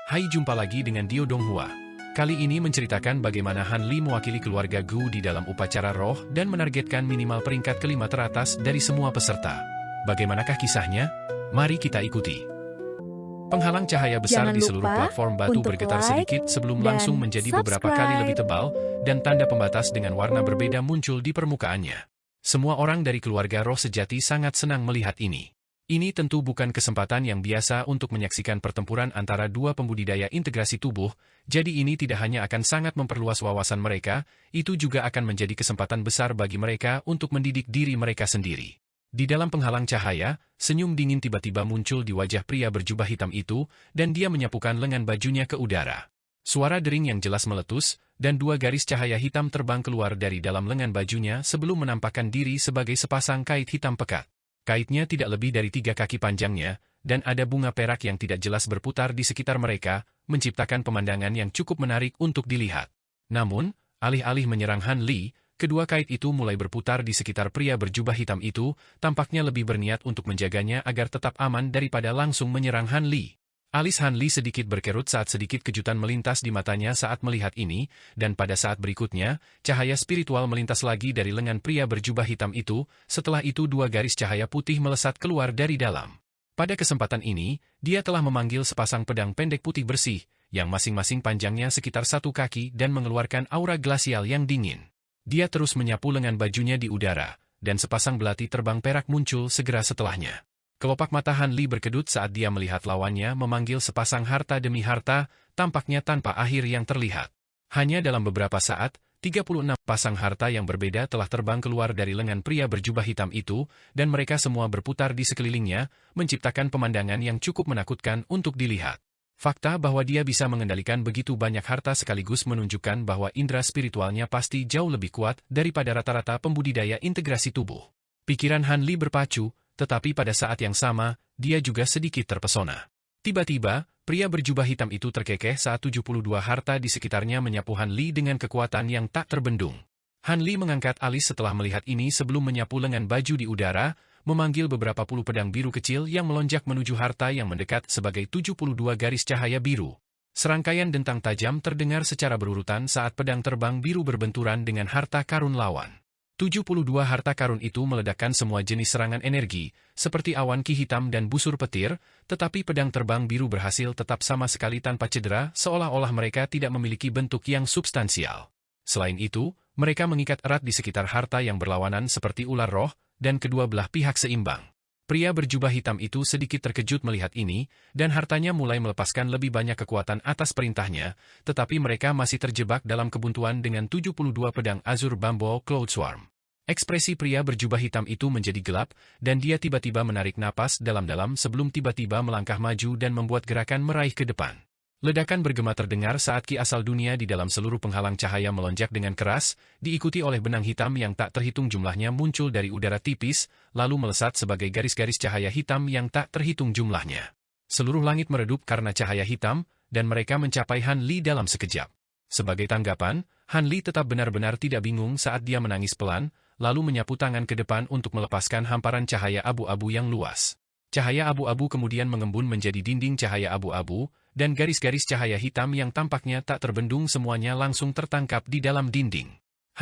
Hai, jumpa lagi dengan Dio Donghua. Kali ini menceritakan bagaimana Han Li mewakili keluarga Gu di dalam upacara roh dan menargetkan minimal peringkat kelima teratas dari semua peserta. Bagaimanakah kisahnya? Mari kita ikuti. Penghalang cahaya besar di seluruh platform batu bergetar sedikit sebelum langsung menjadi beberapa kali lebih tebal, dan tanda pembatas dengan warna berbeda muncul di permukaannya. Semua orang dari keluarga roh sejati sangat senang melihat ini. Ini tentu bukan kesempatan yang biasa untuk menyaksikan pertempuran antara dua pembudidaya integrasi tubuh, jadi ini tidak hanya akan sangat memperluas wawasan mereka, itu juga akan menjadi kesempatan besar bagi mereka untuk mendidik diri mereka sendiri. Di dalam penghalang cahaya, senyum dingin tiba-tiba muncul di wajah pria berjubah hitam itu, dan dia menyapukan lengan bajunya ke udara. Suara dering yang jelas meletus, dan dua garis cahaya hitam terbang keluar dari dalam lengan bajunya sebelum menampakkan diri sebagai sepasang kait hitam pekat. Kaitnya tidak lebih dari 3 kaki panjangnya, dan ada bunga perak yang tidak jelas berputar di sekitar mereka, menciptakan pemandangan yang cukup menarik untuk dilihat. Namun, alih-alih menyerang Han Li, kedua kait itu mulai berputar di sekitar pria berjubah hitam itu, tampaknya lebih berniat untuk menjaganya agar tetap aman daripada langsung menyerang Han Li. Alis Han Li sedikit berkerut saat sedikit kejutan melintas di matanya saat melihat ini, dan pada saat berikutnya, cahaya spiritual melintas lagi dari lengan pria berjubah hitam itu, setelah itu dua garis cahaya putih melesat keluar dari dalam. Pada kesempatan ini, dia telah memanggil sepasang pedang pendek putih bersih, yang masing-masing panjangnya sekitar 1 kaki dan mengeluarkan aura glasial yang dingin. Dia terus menyapu lengan bajunya di udara, dan sepasang belati terbang perak muncul segera setelahnya. Kelopak mata Han Li berkedut saat dia melihat lawannya memanggil sepasang harta demi harta, tampaknya tanpa akhir yang terlihat. Hanya dalam beberapa saat, 36 pasang harta yang berbeda telah terbang keluar dari lengan pria berjubah hitam itu, dan mereka semua berputar di sekelilingnya, menciptakan pemandangan yang cukup menakutkan untuk dilihat. Fakta bahwa dia bisa mengendalikan begitu banyak harta sekaligus menunjukkan bahwa indera spiritualnya pasti jauh lebih kuat daripada rata-rata pembudidaya integrasi tubuh. Pikiran Han Li berpacu, tetapi pada saat yang sama, dia juga sedikit terpesona. Tiba-tiba, pria berjubah hitam itu terkekeh saat 72 harta di sekitarnya menyapu Han Li dengan kekuatan yang tak terbendung. Han Li mengangkat alis setelah melihat ini sebelum menyapu lengan baju di udara, memanggil beberapa puluh pedang biru kecil yang melonjak menuju harta yang mendekat sebagai 72 garis cahaya biru. Serangkaian dentang tajam terdengar secara berurutan saat pedang terbang biru berbenturan dengan harta karun lawan. 72 harta karun itu meledakkan semua jenis serangan energi, seperti awan ki hitam dan busur petir, tetapi pedang terbang biru berhasil tetap sama sekali tanpa cedera, seolah-olah mereka tidak memiliki bentuk yang substansial. Selain itu, mereka mengikat erat di sekitar harta yang berlawanan seperti ular roh, dan kedua belah pihak seimbang. Pria berjubah hitam itu sedikit terkejut melihat ini, dan hartanya mulai melepaskan lebih banyak kekuatan atas perintahnya, tetapi mereka masih terjebak dalam kebuntuan dengan 72 pedang Azur Bamboo Cloud Swarm. Ekspresi pria berjubah hitam itu menjadi gelap, dan dia tiba-tiba menarik napas dalam-dalam sebelum tiba-tiba melangkah maju dan membuat gerakan meraih ke depan. Ledakan bergema terdengar saat ki asal dunia di dalam seluruh penghalang cahaya melonjak dengan keras, diikuti oleh benang hitam yang tak terhitung jumlahnya muncul dari udara tipis, lalu melesat sebagai garis-garis cahaya hitam yang tak terhitung jumlahnya. Seluruh langit meredup karena cahaya hitam, dan mereka mencapai Han Li dalam sekejap. Sebagai tanggapan, Han Li tetap benar-benar tidak bingung saat dia menangis pelan, lalu menyapu tangan ke depan untuk melepaskan hamparan cahaya abu-abu yang luas. Cahaya abu-abu kemudian mengembun menjadi dinding cahaya abu-abu, dan garis-garis cahaya hitam yang tampaknya tak terbendung semuanya langsung tertangkap di dalam dinding.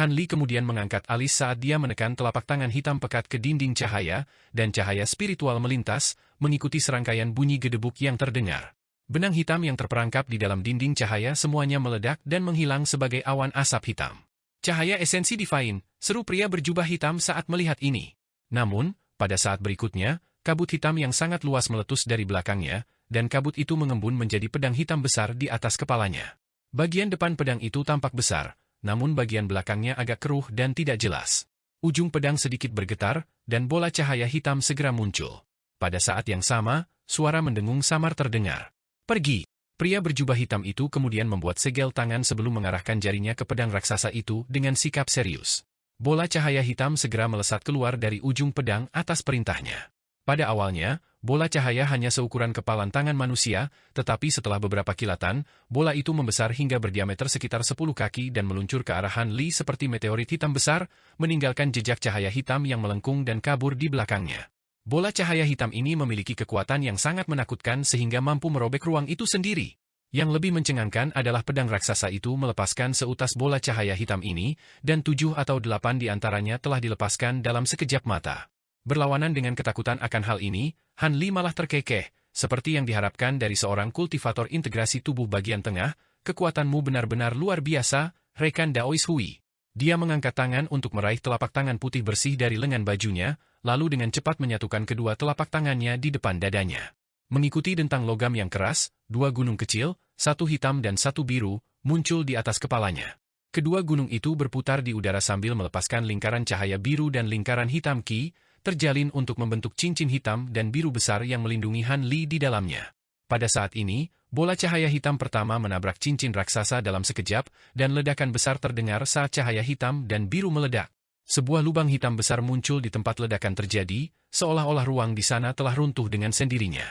Han Li kemudian mengangkat alis saat dia menekan telapak tangan hitam pekat ke dinding cahaya, dan cahaya spiritual melintas, mengikuti serangkaian bunyi gedebuk yang terdengar. Benang hitam yang terperangkap di dalam dinding cahaya semuanya meledak dan menghilang sebagai awan asap hitam. Cahaya esensi divine, seru pria berjubah hitam saat melihat ini. Namun, pada saat berikutnya, kabut hitam yang sangat luas meletus dari belakangnya, dan kabut itu mengembun menjadi pedang hitam besar di atas kepalanya. Bagian depan pedang itu tampak besar, namun bagian belakangnya agak keruh dan tidak jelas. Ujung pedang sedikit bergetar, dan bola cahaya hitam segera muncul. Pada saat yang sama, suara mendengung samar terdengar. "Pergi!" Pria berjubah hitam itu kemudian membuat segel tangan sebelum mengarahkan jarinya ke pedang raksasa itu dengan sikap serius. Bola cahaya hitam segera melesat keluar dari ujung pedang atas perintahnya. Pada awalnya, bola cahaya hanya seukuran kepalan tangan manusia, tetapi setelah beberapa kilatan, bola itu membesar hingga berdiameter sekitar 10 kaki dan meluncur ke arah Han Li seperti meteorit hitam besar, meninggalkan jejak cahaya hitam yang melengkung dan kabur di belakangnya. Bola cahaya hitam ini memiliki kekuatan yang sangat menakutkan sehingga mampu merobek ruang itu sendiri. Yang lebih mencengangkan adalah pedang raksasa itu melepaskan seutas bola cahaya hitam ini, dan 7 atau 8 di antaranya telah dilepaskan dalam sekejap mata. Berlawanan dengan ketakutan akan hal ini, Han Li malah terkekeh, seperti yang diharapkan dari seorang kultivator integrasi tubuh bagian tengah. Kekuatanmu benar-benar luar biasa, rekan Daois Hui. Dia mengangkat tangan untuk meraih telapak tangan putih bersih dari lengan bajunya, lalu dengan cepat menyatukan kedua telapak tangannya di depan dadanya. Mengikuti dentang logam yang keras, 2 gunung kecil, 1 hitam dan 1 biru, muncul di atas kepalanya. Kedua gunung itu berputar di udara sambil melepaskan lingkaran cahaya biru dan lingkaran hitam Qi, terjalin untuk membentuk cincin hitam dan biru besar yang melindungi Han Li di dalamnya. Pada saat ini, bola cahaya hitam pertama menabrak cincin raksasa dalam sekejap, dan ledakan besar terdengar saat cahaya hitam dan biru meledak. Sebuah lubang hitam besar muncul di tempat ledakan terjadi, seolah-olah ruang di sana telah runtuh dengan sendirinya.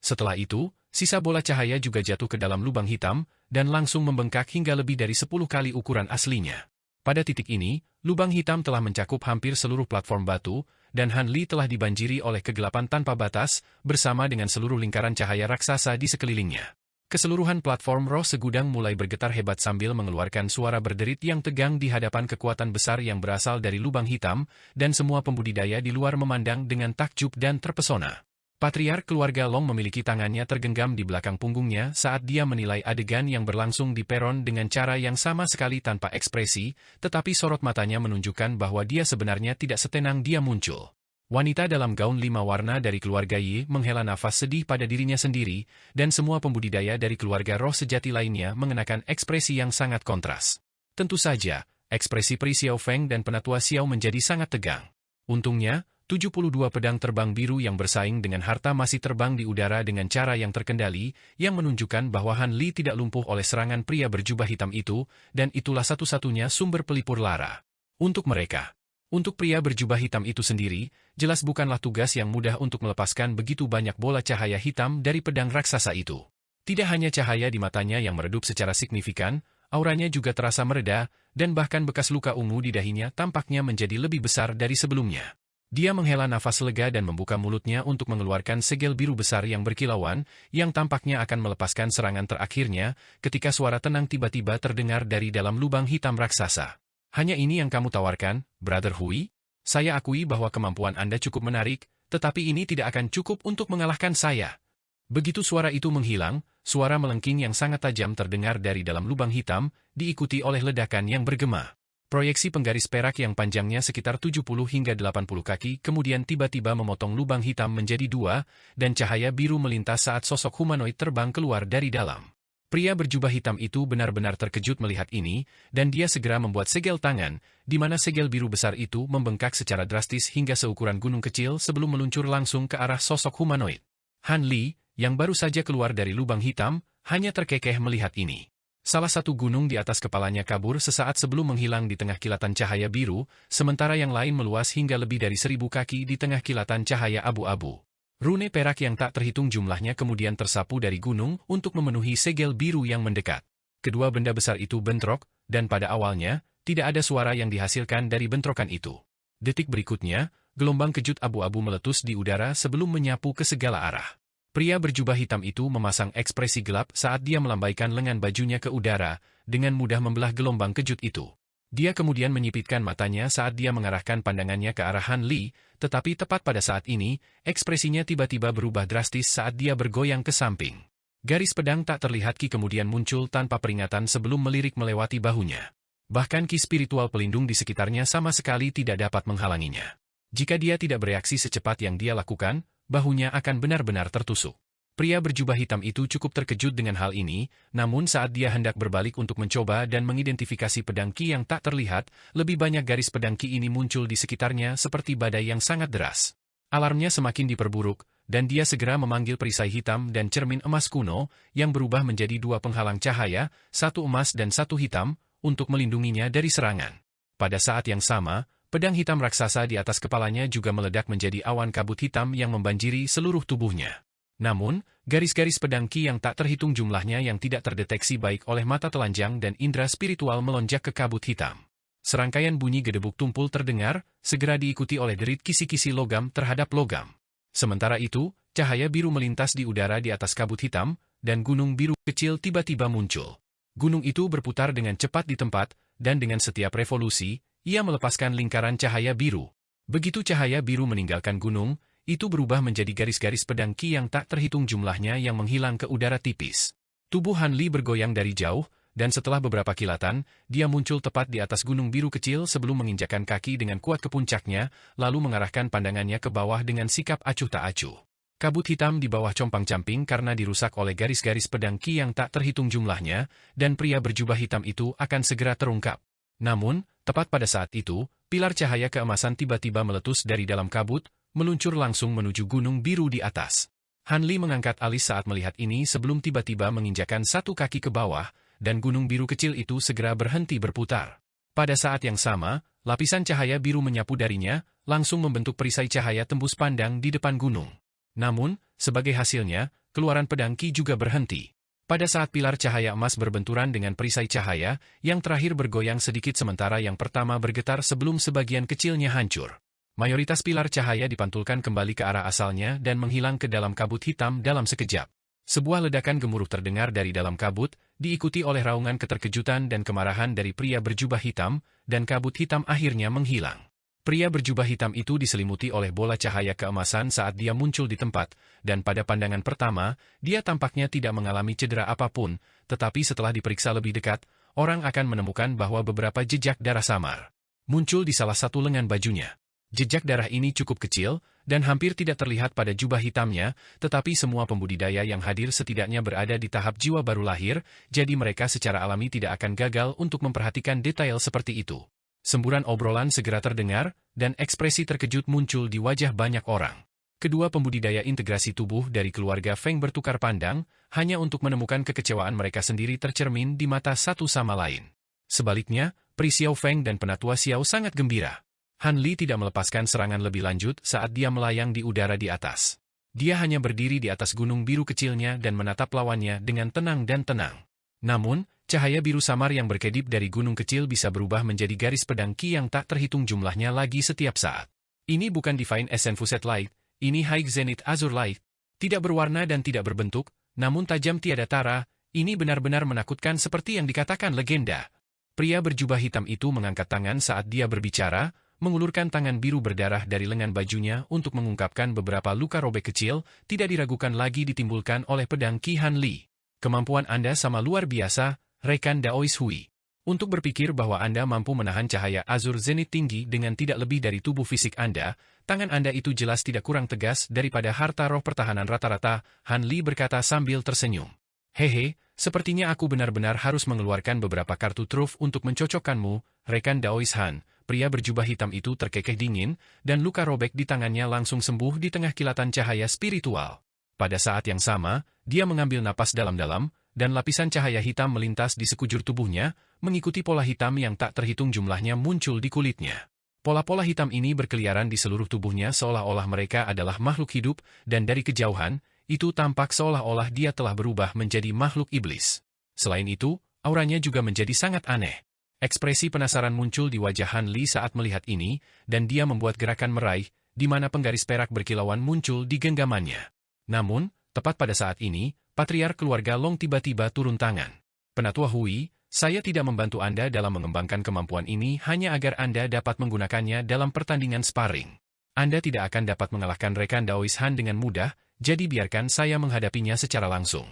Setelah itu, sisa bola cahaya juga jatuh ke dalam lubang hitam, dan langsung membengkak hingga lebih dari 10 kali ukuran aslinya. Pada titik ini, lubang hitam telah mencakup hampir seluruh platform batu, dan Han Li telah dibanjiri oleh kegelapan tanpa batas, bersama dengan seluruh lingkaran cahaya raksasa di sekelilingnya. Keseluruhan platform roh segudang mulai bergetar hebat sambil mengeluarkan suara berderit yang tegang di hadapan kekuatan besar yang berasal dari lubang hitam, dan semua pembudidaya di luar memandang dengan takjub dan terpesona. Patriark keluarga Long memiliki tangannya tergenggam di belakang punggungnya saat dia menilai adegan yang berlangsung di peron dengan cara yang sama sekali tanpa ekspresi, tetapi sorot matanya menunjukkan bahwa dia sebenarnya tidak setenang dia muncul. Wanita dalam gaun 5 warna dari keluarga Yi menghela nafas sedih pada dirinya sendiri, dan semua pembudidaya dari keluarga roh sejati lainnya mengenakan ekspresi yang sangat kontras. Tentu saja, ekspresi Pri Xiao Feng dan Penatua Xiao menjadi sangat tegang. Untungnya, 72 pedang terbang biru yang bersaing dengan harta masih terbang di udara dengan cara yang terkendali, yang menunjukkan bahwa Han Li tidak lumpuh oleh serangan pria berjubah hitam itu, dan itulah satu-satunya sumber pelipur lara. Untuk mereka. Untuk pria berjubah hitam itu sendiri, jelas bukanlah tugas yang mudah untuk melepaskan begitu banyak bola cahaya hitam dari pedang raksasa itu. Tidak hanya cahaya di matanya yang meredup secara signifikan, auranya juga terasa mereda, dan bahkan bekas luka ungu di dahinya tampaknya menjadi lebih besar dari sebelumnya. Dia menghela nafas lega dan membuka mulutnya untuk mengeluarkan segel biru besar yang berkilauan, yang tampaknya akan melepaskan serangan terakhirnya, ketika suara tenang tiba-tiba terdengar dari dalam lubang hitam raksasa. Hanya ini yang kamu tawarkan, Brother Hui? Saya akui bahwa kemampuan Anda cukup menarik, tetapi ini tidak akan cukup untuk mengalahkan saya. Begitu suara itu menghilang, suara melengking yang sangat tajam terdengar dari dalam lubang hitam, diikuti oleh ledakan yang bergema. Proyeksi penggaris perak yang panjangnya sekitar 70 hingga 80 kaki kemudian tiba-tiba memotong lubang hitam menjadi 2, dan cahaya biru melintas saat sosok humanoid terbang keluar dari dalam. Pria berjubah hitam itu benar-benar terkejut melihat ini, dan dia segera membuat segel tangan, di mana segel biru besar itu membengkak secara drastis hingga seukuran gunung kecil sebelum meluncur langsung ke arah sosok humanoid. Han Li, yang baru saja keluar dari lubang hitam, hanya terkekeh melihat ini. Salah satu gunung di atas kepalanya kabur sesaat sebelum menghilang di tengah kilatan cahaya biru, sementara yang lain meluas hingga lebih dari 1000 kaki di tengah kilatan cahaya abu-abu. Rune perak yang tak terhitung jumlahnya kemudian tersapu dari gunung untuk memenuhi segel biru yang mendekat. Kedua benda besar itu bentrok, dan pada awalnya, tidak ada suara yang dihasilkan dari bentrokan itu. Detik berikutnya, gelombang kejut abu-abu meletus di udara sebelum menyapu ke segala arah. Pria berjubah hitam itu memasang ekspresi gelap saat dia melambaikan lengan bajunya ke udara, dengan mudah membelah gelombang kejut itu. Dia kemudian menyipitkan matanya saat dia mengarahkan pandangannya ke arah Han Li, tetapi tepat pada saat ini, ekspresinya tiba-tiba berubah drastis saat dia bergoyang ke samping. Garis pedang tak terlihat Ki kemudian muncul tanpa peringatan sebelum melirik melewati bahunya. Bahkan Ki spiritual pelindung di sekitarnya sama sekali tidak dapat menghalanginya. Jika dia tidak bereaksi secepat yang dia lakukan, bahunya akan benar-benar tertusuk. Pria berjubah hitam itu cukup terkejut dengan hal ini, namun saat dia hendak berbalik untuk mencoba dan mengidentifikasi pedang Qi yang tak terlihat, lebih banyak garis pedang Qi ini muncul di sekitarnya seperti badai yang sangat deras. Alarmnya semakin diperburuk, dan dia segera memanggil perisai hitam dan cermin emas kuno, yang berubah menjadi 2 penghalang cahaya, 1 emas dan 1 hitam, untuk melindunginya dari serangan. Pada saat yang sama, pedang hitam raksasa di atas kepalanya juga meledak menjadi awan kabut hitam yang membanjiri seluruh tubuhnya. Namun, garis-garis pedang Qi yang tak terhitung jumlahnya yang tidak terdeteksi baik oleh mata telanjang dan indera spiritual melonjak ke kabut hitam. Serangkaian bunyi gedebuk tumpul terdengar, segera diikuti oleh derit kisi-kisi logam terhadap logam. Sementara itu, cahaya biru melintas di udara di atas kabut hitam, dan gunung biru kecil tiba-tiba muncul. Gunung itu berputar dengan cepat di tempat, dan dengan setiap revolusi, ia melepaskan lingkaran cahaya biru. Begitu cahaya biru meninggalkan gunung, itu berubah menjadi garis-garis pedang Qi yang tak terhitung jumlahnya yang menghilang ke udara tipis. Tubuh Han Li bergoyang dari jauh, dan setelah beberapa kilatan, dia muncul tepat di atas gunung biru kecil sebelum menginjakkan kaki dengan kuat ke puncaknya, lalu mengarahkan pandangannya ke bawah dengan sikap acuh tak acuh. Kabut hitam di bawah compang-camping karena dirusak oleh garis-garis pedang Qi yang tak terhitung jumlahnya, dan pria berjubah hitam itu akan segera terungkap. Namun, tepat pada saat itu, pilar cahaya keemasan tiba-tiba meletus dari dalam kabut, meluncur langsung menuju gunung biru di atas. Han Li mengangkat alis saat melihat ini sebelum tiba-tiba menginjakkan satu kaki ke bawah, dan gunung biru kecil itu segera berhenti berputar. Pada saat yang sama, lapisan cahaya biru menyapu darinya, langsung membentuk perisai cahaya tembus pandang di depan gunung. Namun, sebagai hasilnya, keluaran pedang Qi juga berhenti. Pada saat pilar cahaya emas berbenturan dengan perisai cahaya, yang terakhir bergoyang sedikit sementara yang pertama bergetar sebelum sebagian kecilnya hancur. Mayoritas pilar cahaya dipantulkan kembali ke arah asalnya dan menghilang ke dalam kabut hitam dalam sekejap. Sebuah ledakan gemuruh terdengar dari dalam kabut, diikuti oleh raungan keterkejutan dan kemarahan dari pria berjubah hitam, dan kabut hitam akhirnya menghilang. Pria berjubah hitam itu diselimuti oleh bola cahaya keemasan saat dia muncul di tempat, dan pada pandangan pertama, dia tampaknya tidak mengalami cedera apapun, tetapi setelah diperiksa lebih dekat, orang akan menemukan bahwa beberapa jejak darah samar muncul di salah satu lengan bajunya. Jejak darah ini cukup kecil, dan hampir tidak terlihat pada jubah hitamnya, tetapi semua pembudidaya yang hadir setidaknya berada di tahap jiwa baru lahir, jadi mereka secara alami tidak akan gagal untuk memperhatikan detail seperti itu. Semburan obrolan segera terdengar, dan ekspresi terkejut muncul di wajah banyak orang. Kedua pembudidaya integrasi tubuh dari keluarga Feng bertukar pandang, hanya untuk menemukan kekecewaan mereka sendiri tercermin di mata satu sama lain. Sebaliknya, Pri Xiao Feng dan Penatua Xiao sangat gembira. Han Li tidak melepaskan serangan lebih lanjut saat dia melayang di udara di atas. Dia hanya berdiri di atas gunung biru kecilnya dan menatap lawannya dengan tenang dan tenang. Namun, cahaya biru samar yang berkedip dari gunung kecil bisa berubah menjadi garis pedang Qi yang tak terhitung jumlahnya lagi setiap saat. Ini bukan Divine Essence Fuset Light, ini High Zenith Azure Light. Tidak berwarna dan tidak berbentuk, namun tajam tiada tara, ini benar-benar menakutkan seperti yang dikatakan legenda. Pria berjubah hitam itu mengangkat tangan saat dia berbicara, mengulurkan tangan biru berdarah dari lengan bajunya untuk mengungkapkan beberapa luka robek kecil, tidak diragukan lagi ditimbulkan oleh pedang Qi Han Li. Kemampuan Anda sama luar biasa, rekan Daois Hui. Untuk berpikir bahwa Anda mampu menahan cahaya Azur Zenith tinggi dengan tidak lebih dari tubuh fisik Anda, tangan Anda itu jelas tidak kurang tegas daripada harta roh pertahanan rata-rata, Han Li berkata sambil tersenyum. Hehe, sepertinya aku benar-benar harus mengeluarkan beberapa kartu truf untuk mencocokkanmu, rekan Daois Han. Pria berjubah hitam itu terkekeh dingin, dan luka robek di tangannya langsung sembuh di tengah kilatan cahaya spiritual. Pada saat yang sama, dia mengambil napas dalam-dalam, dan lapisan cahaya hitam melintas di sekujur tubuhnya, mengikuti pola hitam yang tak terhitung jumlahnya muncul di kulitnya. Pola-pola hitam ini berkeliaran di seluruh tubuhnya seolah-olah mereka adalah makhluk hidup, dan dari kejauhan, itu tampak seolah-olah dia telah berubah menjadi makhluk iblis. Selain itu, auranya juga menjadi sangat aneh. Ekspresi penasaran muncul di wajah Han Li saat melihat ini, dan dia membuat gerakan meraih, di mana penggaris perak berkilauan muncul di genggamannya. Namun, tepat pada saat ini, patriark keluarga Long tiba-tiba turun tangan. Penatua Hui, saya tidak membantu Anda dalam mengembangkan kemampuan ini hanya agar Anda dapat menggunakannya dalam pertandingan sparring. Anda tidak akan dapat mengalahkan rekan Daois Han dengan mudah, jadi biarkan saya menghadapinya secara langsung.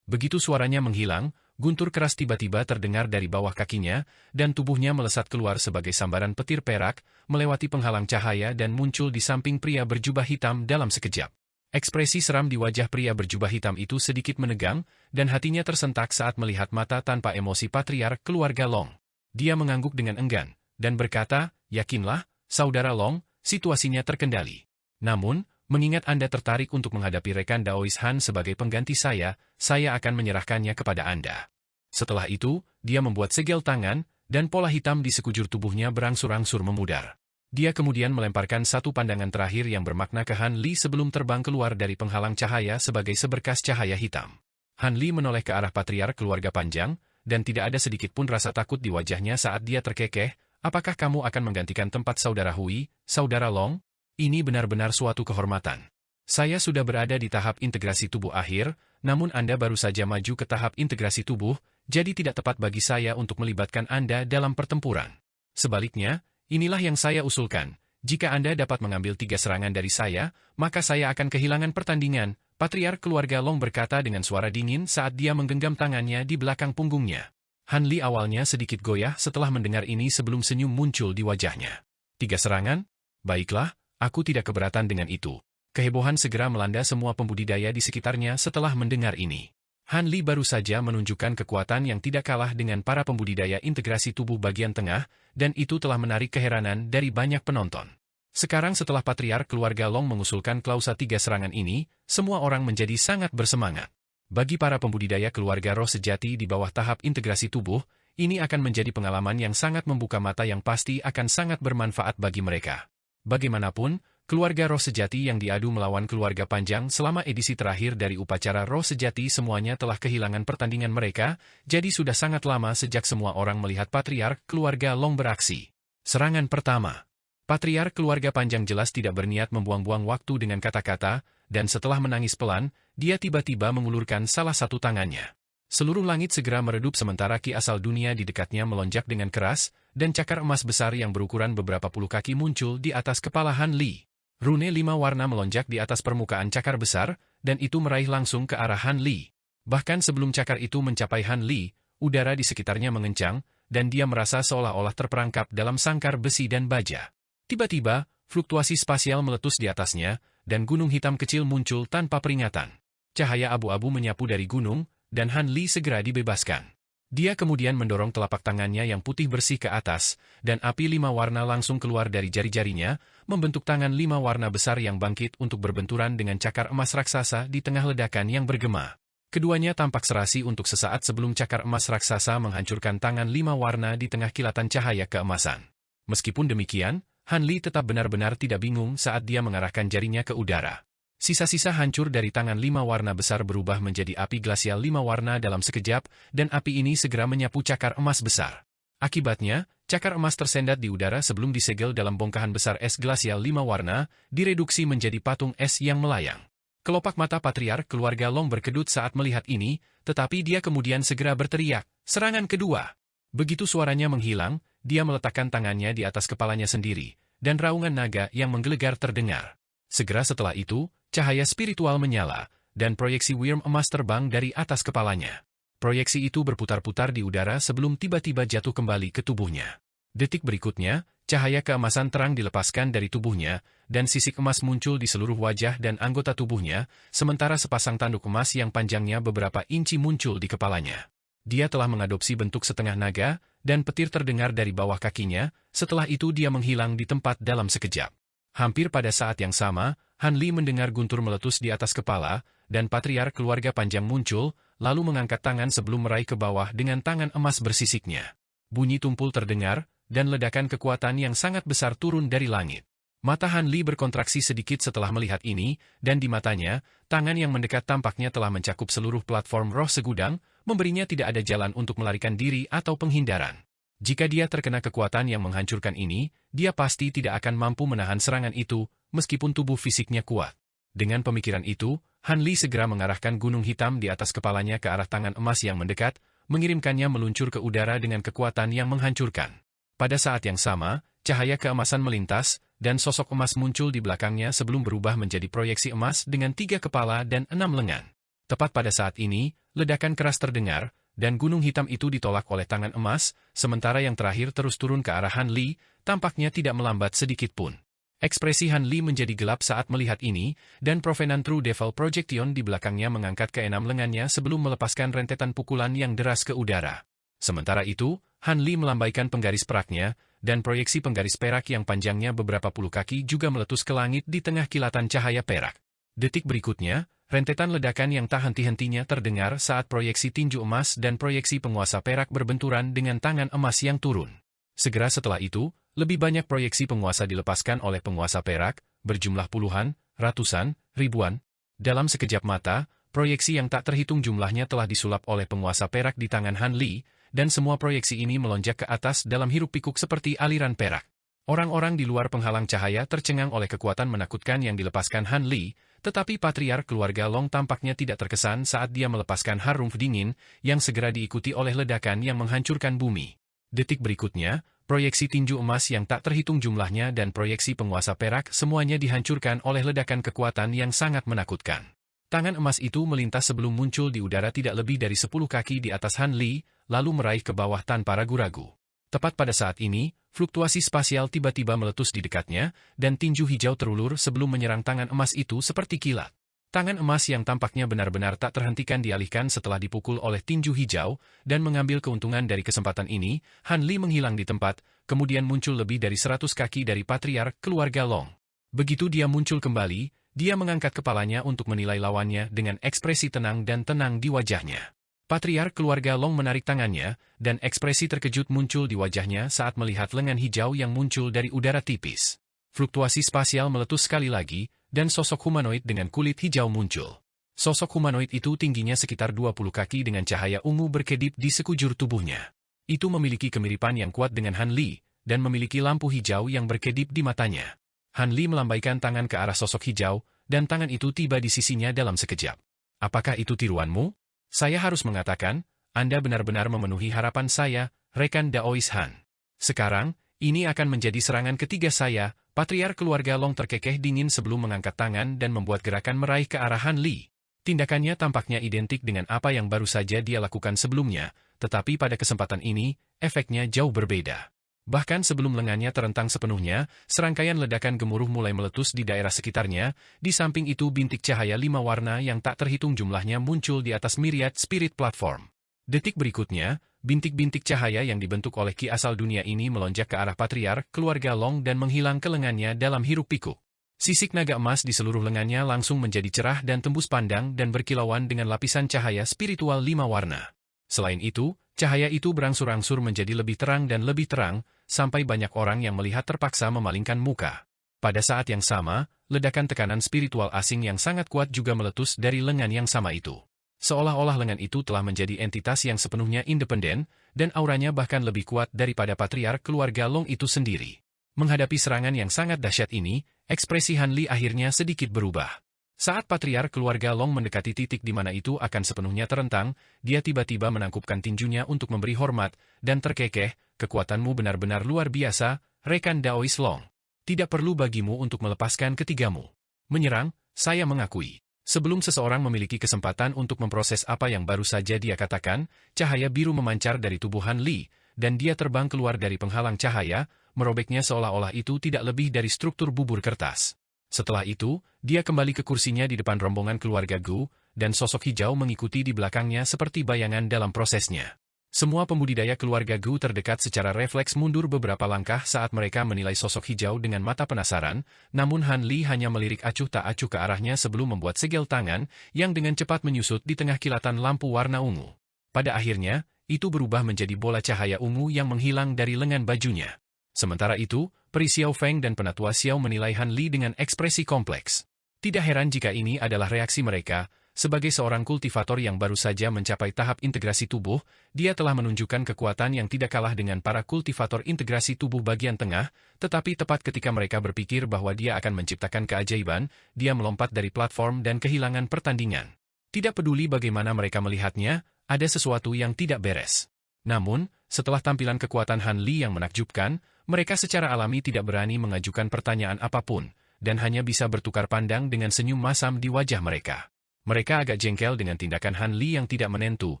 Begitu suaranya menghilang, guntur keras tiba-tiba terdengar dari bawah kakinya, dan tubuhnya melesat keluar sebagai sambaran petir perak, melewati penghalang cahaya dan muncul di samping pria berjubah hitam dalam sekejap. Ekspresi seram di wajah pria berjubah hitam itu sedikit menegang, dan hatinya tersentak saat melihat mata tanpa emosi patriark keluarga Long. Dia mengangguk dengan enggan, dan berkata, yakinlah, saudara Long, situasinya terkendali. Namun, mengingat Anda tertarik untuk menghadapi rekan Daois Han sebagai pengganti saya akan menyerahkannya kepada Anda. Setelah itu, dia membuat segel tangan, dan pola hitam di sekujur tubuhnya berangsur-angsur memudar. Dia kemudian melemparkan satu pandangan terakhir yang bermakna ke Han Li sebelum terbang keluar dari penghalang cahaya sebagai seberkas cahaya hitam. Han Li menoleh ke arah patriark keluarga panjang, dan tidak ada sedikit pun rasa takut di wajahnya saat dia terkekeh. Apakah kamu akan menggantikan tempat saudara Hui, saudara Long? Ini benar-benar suatu kehormatan. Saya sudah berada di tahap integrasi tubuh akhir, namun Anda baru saja maju ke tahap integrasi tubuh, jadi tidak tepat bagi saya untuk melibatkan Anda dalam pertempuran. Sebaliknya, inilah yang saya usulkan. Jika Anda dapat mengambil 3 serangan dari saya, maka saya akan kehilangan pertandingan, Patriark keluarga Long berkata dengan suara dingin saat dia menggenggam tangannya di belakang punggungnya. Han Li awalnya sedikit goyah setelah mendengar ini sebelum senyum muncul di wajahnya. 3 serangan? Baiklah, aku tidak keberatan dengan itu. Kehebohan segera melanda semua pembudidaya di sekitarnya setelah mendengar ini. Han Li baru saja menunjukkan kekuatan yang tidak kalah dengan para pembudidaya integrasi tubuh bagian tengah, dan itu telah menarik keheranan dari banyak penonton. Sekarang setelah Patriark keluarga Long mengusulkan klausa 3 serangan ini, semua orang menjadi sangat bersemangat. Bagi para pembudidaya keluarga roh sejati di bawah tahap integrasi tubuh, ini akan menjadi pengalaman yang sangat membuka mata yang pasti akan sangat bermanfaat bagi mereka. Bagaimanapun, keluarga roh sejati yang diadu melawan keluarga panjang selama edisi terakhir dari upacara roh sejati semuanya telah kehilangan pertandingan mereka, jadi sudah sangat lama sejak semua orang melihat Patriark keluarga Long beraksi. Serangan pertama. Patriark keluarga panjang jelas tidak berniat membuang-buang waktu dengan kata-kata, dan setelah menangis pelan, dia tiba-tiba mengulurkan salah satu tangannya. Seluruh langit segera meredup sementara ki asal dunia di dekatnya melonjak dengan keras, dan cakar emas besar yang berukuran beberapa puluh kaki muncul di atas kepala Han Li. Rune 5 warna melonjak di atas permukaan cakar besar, dan itu meraih langsung ke arah Han Li. Bahkan sebelum cakar itu mencapai Han Li, udara di sekitarnya mengencang, dan dia merasa seolah-olah terperangkap dalam sangkar besi dan baja. Tiba-tiba, fluktuasi spasial meletus di atasnya, dan gunung hitam kecil muncul tanpa peringatan. Cahaya abu-abu menyapu dari gunung, dan Han Li segera dibebaskan. Dia kemudian mendorong telapak tangannya yang putih bersih ke atas, dan api 5 warna langsung keluar dari jari-jarinya, membentuk tangan 5 warna besar yang bangkit untuk berbenturan dengan cakar emas raksasa di tengah ledakan yang bergema. Keduanya tampak serasi untuk sesaat sebelum cakar emas raksasa menghancurkan tangan 5 warna di tengah kilatan cahaya keemasan. Meskipun demikian, Han Li tetap benar-benar tidak bingung saat dia mengarahkan jarinya ke udara. Sisa-sisa hancur dari tangan 5 warna besar berubah menjadi api glasial 5 warna dalam sekejap, dan api ini segera menyapu cakar emas besar. Akibatnya, cakar emas tersendat di udara sebelum disegel dalam bongkahan besar es glasial 5 warna, direduksi menjadi patung es yang melayang. Kelopak mata Patriark keluarga Long berkedut saat melihat ini, tetapi dia kemudian segera berteriak, "Serangan kedua!" Begitu suaranya menghilang, dia meletakkan tangannya di atas kepalanya sendiri, dan raungan naga yang menggelegar terdengar. Segera setelah itu, cahaya spiritual menyala, dan proyeksi Wyrm emas terbang dari atas kepalanya. Proyeksi itu berputar-putar di udara sebelum tiba-tiba jatuh kembali ke tubuhnya. Detik berikutnya, cahaya keemasan terang dilepaskan dari tubuhnya, dan sisik emas muncul di seluruh wajah dan anggota tubuhnya, sementara sepasang tanduk emas yang panjangnya beberapa inci muncul di kepalanya. Dia telah mengadopsi bentuk setengah naga, dan petir terdengar dari bawah kakinya, setelah itu dia menghilang di tempat dalam sekejap. Hampir pada saat yang sama, Han Li mendengar guntur meletus di atas kepala, dan Patriark keluarga panjang muncul, lalu mengangkat tangan sebelum meraih ke bawah dengan tangan emas bersisiknya. Bunyi tumpul terdengar, dan ledakan kekuatan yang sangat besar turun dari langit. Mata Han Li berkontraksi sedikit setelah melihat ini, dan di matanya, tangan yang mendekat tampaknya telah mencakup seluruh platform roh segudang, memberinya tidak ada jalan untuk melarikan diri atau penghindaran. Jika dia terkena kekuatan yang menghancurkan ini, dia pasti tidak akan mampu menahan serangan itu, meskipun tubuh fisiknya kuat. Dengan pemikiran itu, Han Li segera mengarahkan gunung hitam di atas kepalanya ke arah tangan emas yang mendekat, mengirimkannya meluncur ke udara dengan kekuatan yang menghancurkan. Pada saat yang sama, cahaya keemasan melintas, dan sosok emas muncul di belakangnya sebelum berubah menjadi proyeksi emas dengan 3 kepala dan 6 lengan. Tepat pada saat ini, ledakan keras terdengar, dan gunung hitam itu ditolak oleh tangan emas, sementara yang terakhir terus turun ke arah Han Li, tampaknya tidak melambat sedikit pun. Ekspresi Han Li menjadi gelap saat melihat ini, dan Provenant True Devil Projection di belakangnya mengangkat ke-6 lengannya sebelum melepaskan rentetan pukulan yang deras ke udara. Sementara itu, Han Li melambaikan penggaris peraknya, dan proyeksi penggaris perak yang panjangnya beberapa puluh kaki juga meletus ke langit di tengah kilatan cahaya perak. Detik berikutnya, rentetan ledakan yang tak henti-hentinya terdengar saat proyeksi tinju emas dan proyeksi penguasa perak berbenturan dengan tangan emas yang turun. Segera setelah itu, lebih banyak proyeksi penguasa dilepaskan oleh penguasa perak, berjumlah puluhan, ratusan, ribuan. Dalam sekejap mata, proyeksi yang tak terhitung jumlahnya telah disulap oleh penguasa perak di tangan Han Li, dan semua proyeksi ini melonjak ke atas dalam hiruk-pikuk seperti aliran perak. Orang-orang di luar penghalang cahaya tercengang oleh kekuatan menakutkan yang dilepaskan Han Li, tetapi patriark keluarga Long tampaknya tidak terkesan saat dia melepaskan harum dingin, yang segera diikuti oleh ledakan yang menghancurkan bumi. Detik berikutnya, proyeksi tinju emas yang tak terhitung jumlahnya dan proyeksi penguasa perak semuanya dihancurkan oleh ledakan kekuatan yang sangat menakutkan. Tangan emas itu melintas sebelum muncul di udara tidak lebih dari 10 kaki di atas Han Li, lalu meraih ke bawah tanpa ragu-ragu. Tepat pada saat ini, fluktuasi spasial tiba-tiba meletus di dekatnya, dan tinju hijau terulur sebelum menyerang tangan emas itu seperti kilat. Tangan emas yang tampaknya benar-benar tak terhentikan dialihkan setelah dipukul oleh tinju hijau, dan mengambil keuntungan dari kesempatan ini, Han Li menghilang di tempat, kemudian muncul lebih dari 100 kaki dari patriark keluarga Long. Begitu dia muncul kembali, dia mengangkat kepalanya untuk menilai lawannya dengan ekspresi tenang dan tenang di wajahnya. Patriark keluarga Long menarik tangannya, dan ekspresi terkejut muncul di wajahnya saat melihat lengan hijau yang muncul dari udara tipis. Fluktuasi spasial meletus sekali lagi, dan sosok humanoid dengan kulit hijau muncul. Sosok humanoid itu tingginya sekitar 20 kaki dengan cahaya ungu berkedip di sekujur tubuhnya. Itu memiliki kemiripan yang kuat dengan Han Li, dan memiliki lampu hijau yang berkedip di matanya. Han Li melambaikan tangan ke arah sosok hijau, dan tangan itu tiba di sisinya dalam sekejap. Apakah itu tiruanmu? Saya harus mengatakan, Anda benar-benar memenuhi harapan saya, rekan Daois Han. Sekarang, ini akan menjadi serangan ketiga saya. Patriark keluarga Long terkekeh dingin sebelum mengangkat tangan dan membuat gerakan meraih ke arah Han Li. Tindakannya tampaknya identik dengan apa yang baru saja dia lakukan sebelumnya, tetapi pada kesempatan ini, efeknya jauh berbeda. Bahkan sebelum lengannya terentang sepenuhnya, serangkaian ledakan gemuruh mulai meletus di daerah sekitarnya, di samping itu bintik cahaya 5 warna yang tak terhitung jumlahnya muncul di atas Myriad Spirit Platform. Detik berikutnya, bintik-bintik cahaya yang dibentuk oleh ki asal dunia ini melonjak ke arah patriark keluarga Long dan menghilang ke lengannya dalam hiruk-pikuk. Sisik naga emas di seluruh lengannya langsung menjadi cerah dan tembus pandang dan berkilauan dengan lapisan cahaya spiritual 5 warna. Selain itu, cahaya itu berangsur-angsur menjadi lebih terang dan lebih terang, sampai banyak orang yang melihat terpaksa memalingkan muka. Pada saat yang sama, ledakan tekanan spiritual asing yang sangat kuat juga meletus dari lengan yang sama itu. Seolah-olah lengan itu telah menjadi entitas yang sepenuhnya independen, dan auranya bahkan lebih kuat daripada patriark keluarga Long itu sendiri. Menghadapi serangan yang sangat dahsyat ini, ekspresi Han Li akhirnya sedikit berubah. Saat patriark keluarga Long mendekati titik di mana itu akan sepenuhnya terentang, dia tiba-tiba menangkupkan tinjunya untuk memberi hormat, dan terkekeh, kekuatanmu benar-benar luar biasa, rekan Daois Long. Tidak perlu bagimu untuk melepaskan ketigamu. Menyerang, saya mengakui. Sebelum seseorang memiliki kesempatan untuk memproses apa yang baru saja dia katakan, cahaya biru memancar dari tubuh Han Li, dan dia terbang keluar dari penghalang cahaya, merobeknya seolah-olah itu tidak lebih dari struktur bubur kertas. Setelah itu, dia kembali ke kursinya di depan rombongan keluarga Gu, dan sosok hijau mengikuti di belakangnya seperti bayangan dalam prosesnya. Semua pembudidaya keluarga Gu terdekat secara refleks mundur beberapa langkah saat mereka menilai sosok hijau dengan mata penasaran, namun Han Li hanya melirik acuh tak acuh ke arahnya sebelum membuat segel tangan, yang dengan cepat menyusut di tengah kilatan lampu warna ungu. Pada akhirnya, itu berubah menjadi bola cahaya ungu yang menghilang dari lengan bajunya. Sementara itu, Peri Xiao Feng dan Penatua Xiao menilai Han Li dengan ekspresi kompleks. Tidak heran jika ini adalah reaksi mereka, sebagai seorang kultivator yang baru saja mencapai tahap integrasi tubuh, dia telah menunjukkan kekuatan yang tidak kalah dengan para kultivator integrasi tubuh bagian tengah, tetapi tepat ketika mereka berpikir bahwa dia akan menciptakan keajaiban, dia melompat dari platform dan kehilangan pertandingan. Tidak peduli bagaimana mereka melihatnya, ada sesuatu yang tidak beres. Namun, setelah tampilan kekuatan Han Li yang menakjubkan, mereka secara alami tidak berani mengajukan pertanyaan apapun, dan hanya bisa bertukar pandang dengan senyum masam di wajah mereka. Mereka agak jengkel dengan tindakan Han Li yang tidak menentu,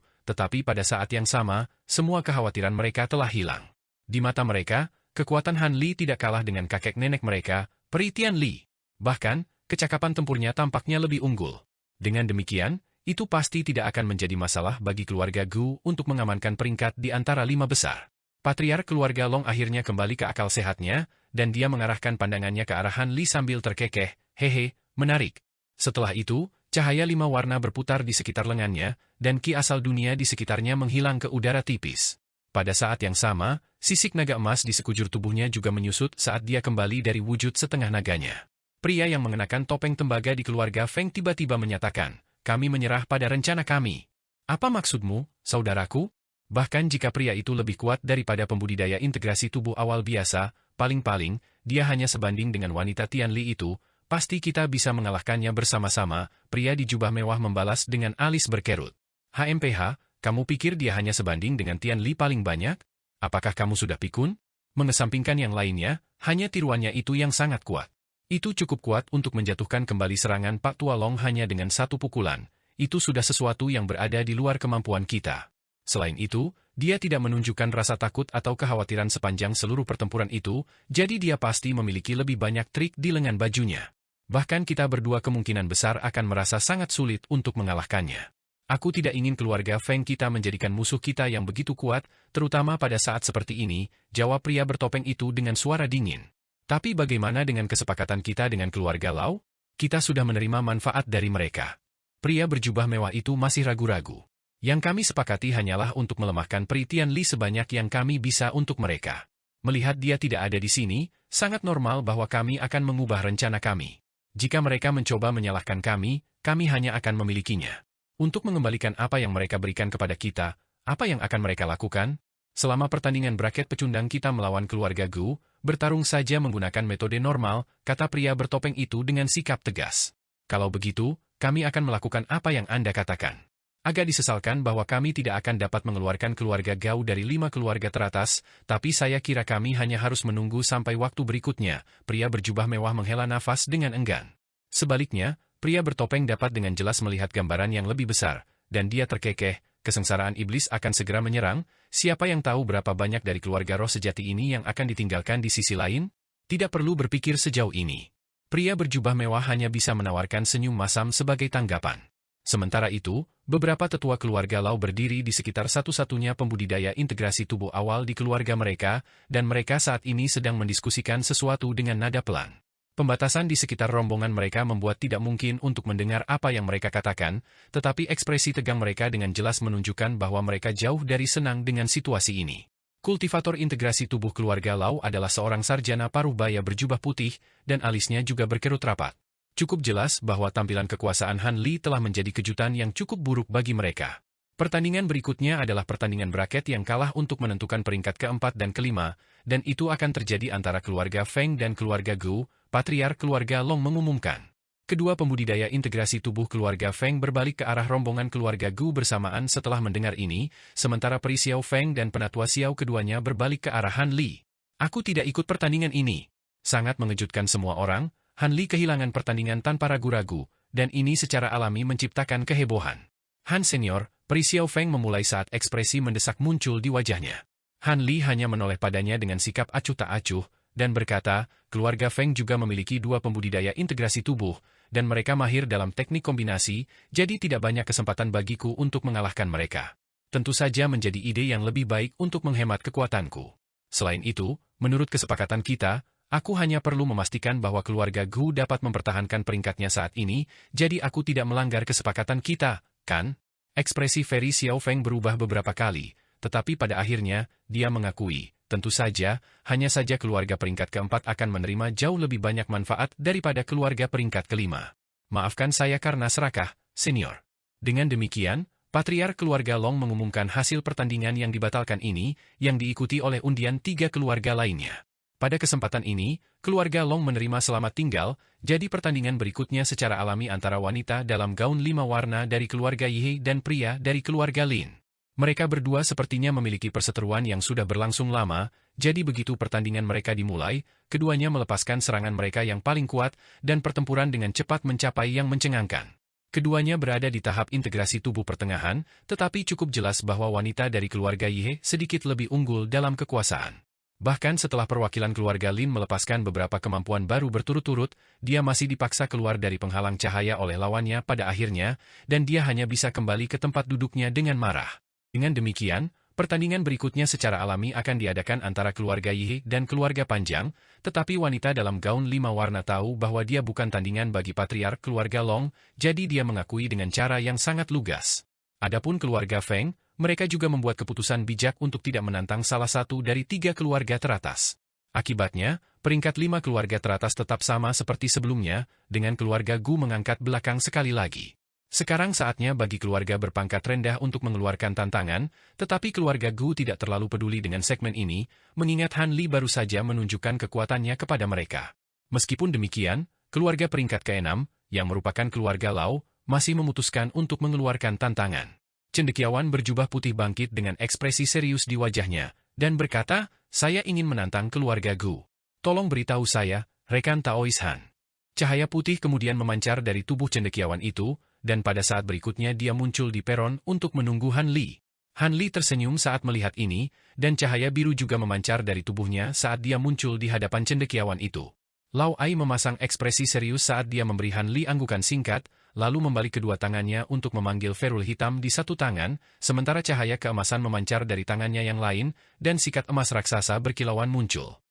tetapi pada saat yang sama, semua kekhawatiran mereka telah hilang. Di mata mereka, kekuatan Han Li tidak kalah dengan kakek nenek mereka, Peri Tian Li. Bahkan, kecakapan tempurnya tampaknya lebih unggul. Dengan demikian, itu pasti tidak akan menjadi masalah bagi keluarga Gu untuk mengamankan peringkat di antara 5 besar. Patriark keluarga Long akhirnya kembali ke akal sehatnya, dan dia mengarahkan pandangannya ke arah Han Li sambil terkekeh, hehe, menarik. Setelah itu, cahaya 5 warna berputar di sekitar lengannya, dan ki asal dunia di sekitarnya menghilang ke udara tipis. Pada saat yang sama, sisik naga emas di sekujur tubuhnya juga menyusut saat dia kembali dari wujud setengah naganya. Pria yang mengenakan topeng tembaga di keluarga Feng tiba-tiba menyatakan, kami menyerah pada rencana kami. Apa maksudmu, saudaraku? Bahkan jika pria itu lebih kuat daripada pembudidaya integrasi tubuh awal biasa, paling-paling, dia hanya sebanding dengan wanita Tian Li itu, Pasti kita bisa mengalahkannya bersama-sama, pria di jubah mewah membalas dengan alis berkerut. HMPH, kamu pikir dia hanya sebanding dengan Tian Li paling banyak? Apakah kamu sudah pikun? Mengesampingkan yang lainnya, hanya tiruannya itu yang sangat kuat. Itu cukup kuat untuk menjatuhkan kembali serangan Pak Tua Long hanya dengan satu pukulan. Itu sudah sesuatu yang berada di luar kemampuan kita. Selain itu, dia tidak menunjukkan rasa takut atau kekhawatiran sepanjang seluruh pertempuran itu, jadi dia pasti memiliki lebih banyak trik di lengan bajunya. Bahkan kita berdua kemungkinan besar akan merasa sangat sulit untuk mengalahkannya. Aku tidak ingin keluarga Feng kita menjadikan musuh kita yang begitu kuat, terutama pada saat seperti ini, jawab pria bertopeng itu dengan suara dingin. Tapi bagaimana dengan kesepakatan kita dengan keluarga Lau? Kita sudah menerima manfaat dari mereka. Pria berjubah mewah itu masih ragu-ragu. Yang kami sepakati hanyalah untuk melemahkan Pri Tian Li sebanyak yang kami bisa untuk mereka. Melihat dia tidak ada di sini, sangat normal bahwa kami akan mengubah rencana kami. Jika mereka mencoba menyalahkan kami hanya akan memilikinya. Untuk mengembalikan apa yang mereka berikan kepada kita, apa yang akan mereka lakukan? Selama pertandingan bracket pecundang kita melawan keluarga Gu, bertarung saja menggunakan metode normal, kata pria bertopeng itu dengan sikap tegas. Kalau begitu, kami akan melakukan apa yang Anda katakan. Agak disesalkan bahwa kami tidak akan dapat mengeluarkan keluarga Gao dari 5 keluarga teratas, tapi saya kira kami hanya harus menunggu sampai waktu berikutnya. Pria berjubah mewah menghela nafas dengan enggan. Sebaliknya, pria bertopeng dapat dengan jelas melihat gambaran yang lebih besar, dan dia terkekeh, kesengsaraan iblis akan segera menyerang. Siapa yang tahu berapa banyak dari keluarga roh sejati ini yang akan ditinggalkan di sisi lain? Tidak perlu berpikir sejauh ini. Pria berjubah mewah hanya bisa menawarkan senyum masam sebagai tanggapan. Sementara itu, beberapa tetua keluarga Lau berdiri di sekitar satu-satunya pembudidaya integrasi tubuh awal di keluarga mereka, dan mereka saat ini sedang mendiskusikan sesuatu dengan nada pelan. Pembatasan di sekitar rombongan mereka membuat tidak mungkin untuk mendengar apa yang mereka katakan, tetapi ekspresi tegang mereka dengan jelas menunjukkan bahwa mereka jauh dari senang dengan situasi ini. Kultivator integrasi tubuh keluarga Lau adalah seorang sarjana paruh baya berjubah putih, dan alisnya juga berkerut rapat. Cukup jelas bahwa tampilan kekuasaan Han Li telah menjadi kejutan yang cukup buruk bagi mereka. Pertandingan berikutnya adalah pertandingan bracket yang kalah untuk menentukan peringkat keempat dan kelima, dan itu akan terjadi antara keluarga Feng dan keluarga Gu, patriark keluarga Long mengumumkan. Kedua pembudidaya integrasi tubuh keluarga Feng berbalik ke arah rombongan keluarga Gu bersamaan setelah mendengar ini, sementara Pri Xiao Feng dan Penatua Xiao keduanya berbalik ke arah Han Li. Aku tidak ikut pertandingan ini. Sangat mengejutkan semua orang, Han Li kehilangan pertandingan tanpa ragu-ragu, dan ini secara alami menciptakan kehebohan. Han Senior, Pri Xiao Feng memulai saat ekspresi mendesak muncul di wajahnya. Han Li hanya menoleh padanya dengan sikap acuh tak acuh, dan berkata, keluarga Feng juga memiliki 2 pembudidaya integrasi tubuh, dan mereka mahir dalam teknik kombinasi, jadi tidak banyak kesempatan bagiku untuk mengalahkan mereka. Tentu saja menjadi ide yang lebih baik untuk menghemat kekuatanku. Selain itu, menurut kesepakatan kita, aku hanya perlu memastikan bahwa keluarga Gu dapat mempertahankan peringkatnya saat ini, jadi aku tidak melanggar kesepakatan kita, kan? Ekspresi Ferry Xiao Feng berubah beberapa kali, tetapi pada akhirnya, dia mengakui, tentu saja, hanya saja keluarga peringkat keempat akan menerima jauh lebih banyak manfaat daripada keluarga peringkat kelima. Maafkan saya karena serakah, senior. Dengan demikian, patriark keluarga Long mengumumkan hasil pertandingan yang dibatalkan ini, yang diikuti oleh undian 3 keluarga lainnya. Pada kesempatan ini, keluarga Long menerima selamat tinggal, jadi pertandingan berikutnya secara alami antara wanita dalam gaun 5 warna dari keluarga Yi dan pria dari keluarga Lin. Mereka berdua sepertinya memiliki perseteruan yang sudah berlangsung lama, jadi begitu pertandingan mereka dimulai, keduanya melepaskan serangan mereka yang paling kuat, dan pertempuran dengan cepat mencapai yang mencengangkan. Keduanya berada di tahap integrasi tubuh pertengahan, tetapi cukup jelas bahwa wanita dari keluarga Yi sedikit lebih unggul dalam kekuasaan. Bahkan setelah perwakilan keluarga Lin melepaskan beberapa kemampuan baru berturut-turut, dia masih dipaksa keluar dari penghalang cahaya oleh lawannya pada akhirnya, dan dia hanya bisa kembali ke tempat duduknya dengan marah. Dengan demikian, pertandingan berikutnya secara alami akan diadakan antara keluarga Yi dan keluarga Panjang, tetapi wanita dalam gaun 5 warna tahu bahwa dia bukan tandingan bagi patriark keluarga Long, jadi dia mengakui dengan cara yang sangat lugas. Adapun keluarga Feng, mereka juga membuat keputusan bijak untuk tidak menantang salah satu dari 3 keluarga teratas. Akibatnya, peringkat 5 keluarga teratas tetap sama seperti sebelumnya, dengan keluarga Gu mengangkat belakang sekali lagi. Sekarang saatnya bagi keluarga berpangkat rendah untuk mengeluarkan tantangan, tetapi keluarga Gu tidak terlalu peduli dengan segmen ini, mengingat Han Li baru saja menunjukkan kekuatannya kepada mereka. Meskipun demikian, keluarga peringkat ke-6, yang merupakan keluarga Lau, masih memutuskan untuk mengeluarkan tantangan. Cendekiawan berjubah putih bangkit dengan ekspresi serius di wajahnya, dan berkata, "Saya ingin menantang keluarga Gu. Tolong beritahu saya, rekan Taois Han." Cahaya putih kemudian memancar dari tubuh cendekiawan itu, dan pada saat berikutnya dia muncul di peron untuk menunggu Han Li. Han Li tersenyum saat melihat ini, dan cahaya biru juga memancar dari tubuhnya saat dia muncul di hadapan cendekiawan itu. Lau Ai memasang ekspresi serius saat dia memberi Han Li anggukan singkat, lalu membalik kedua tangannya untuk memanggil ferul hitam di satu tangan, sementara cahaya keemasan memancar dari tangannya yang lain, dan sikat emas raksasa berkilauan muncul.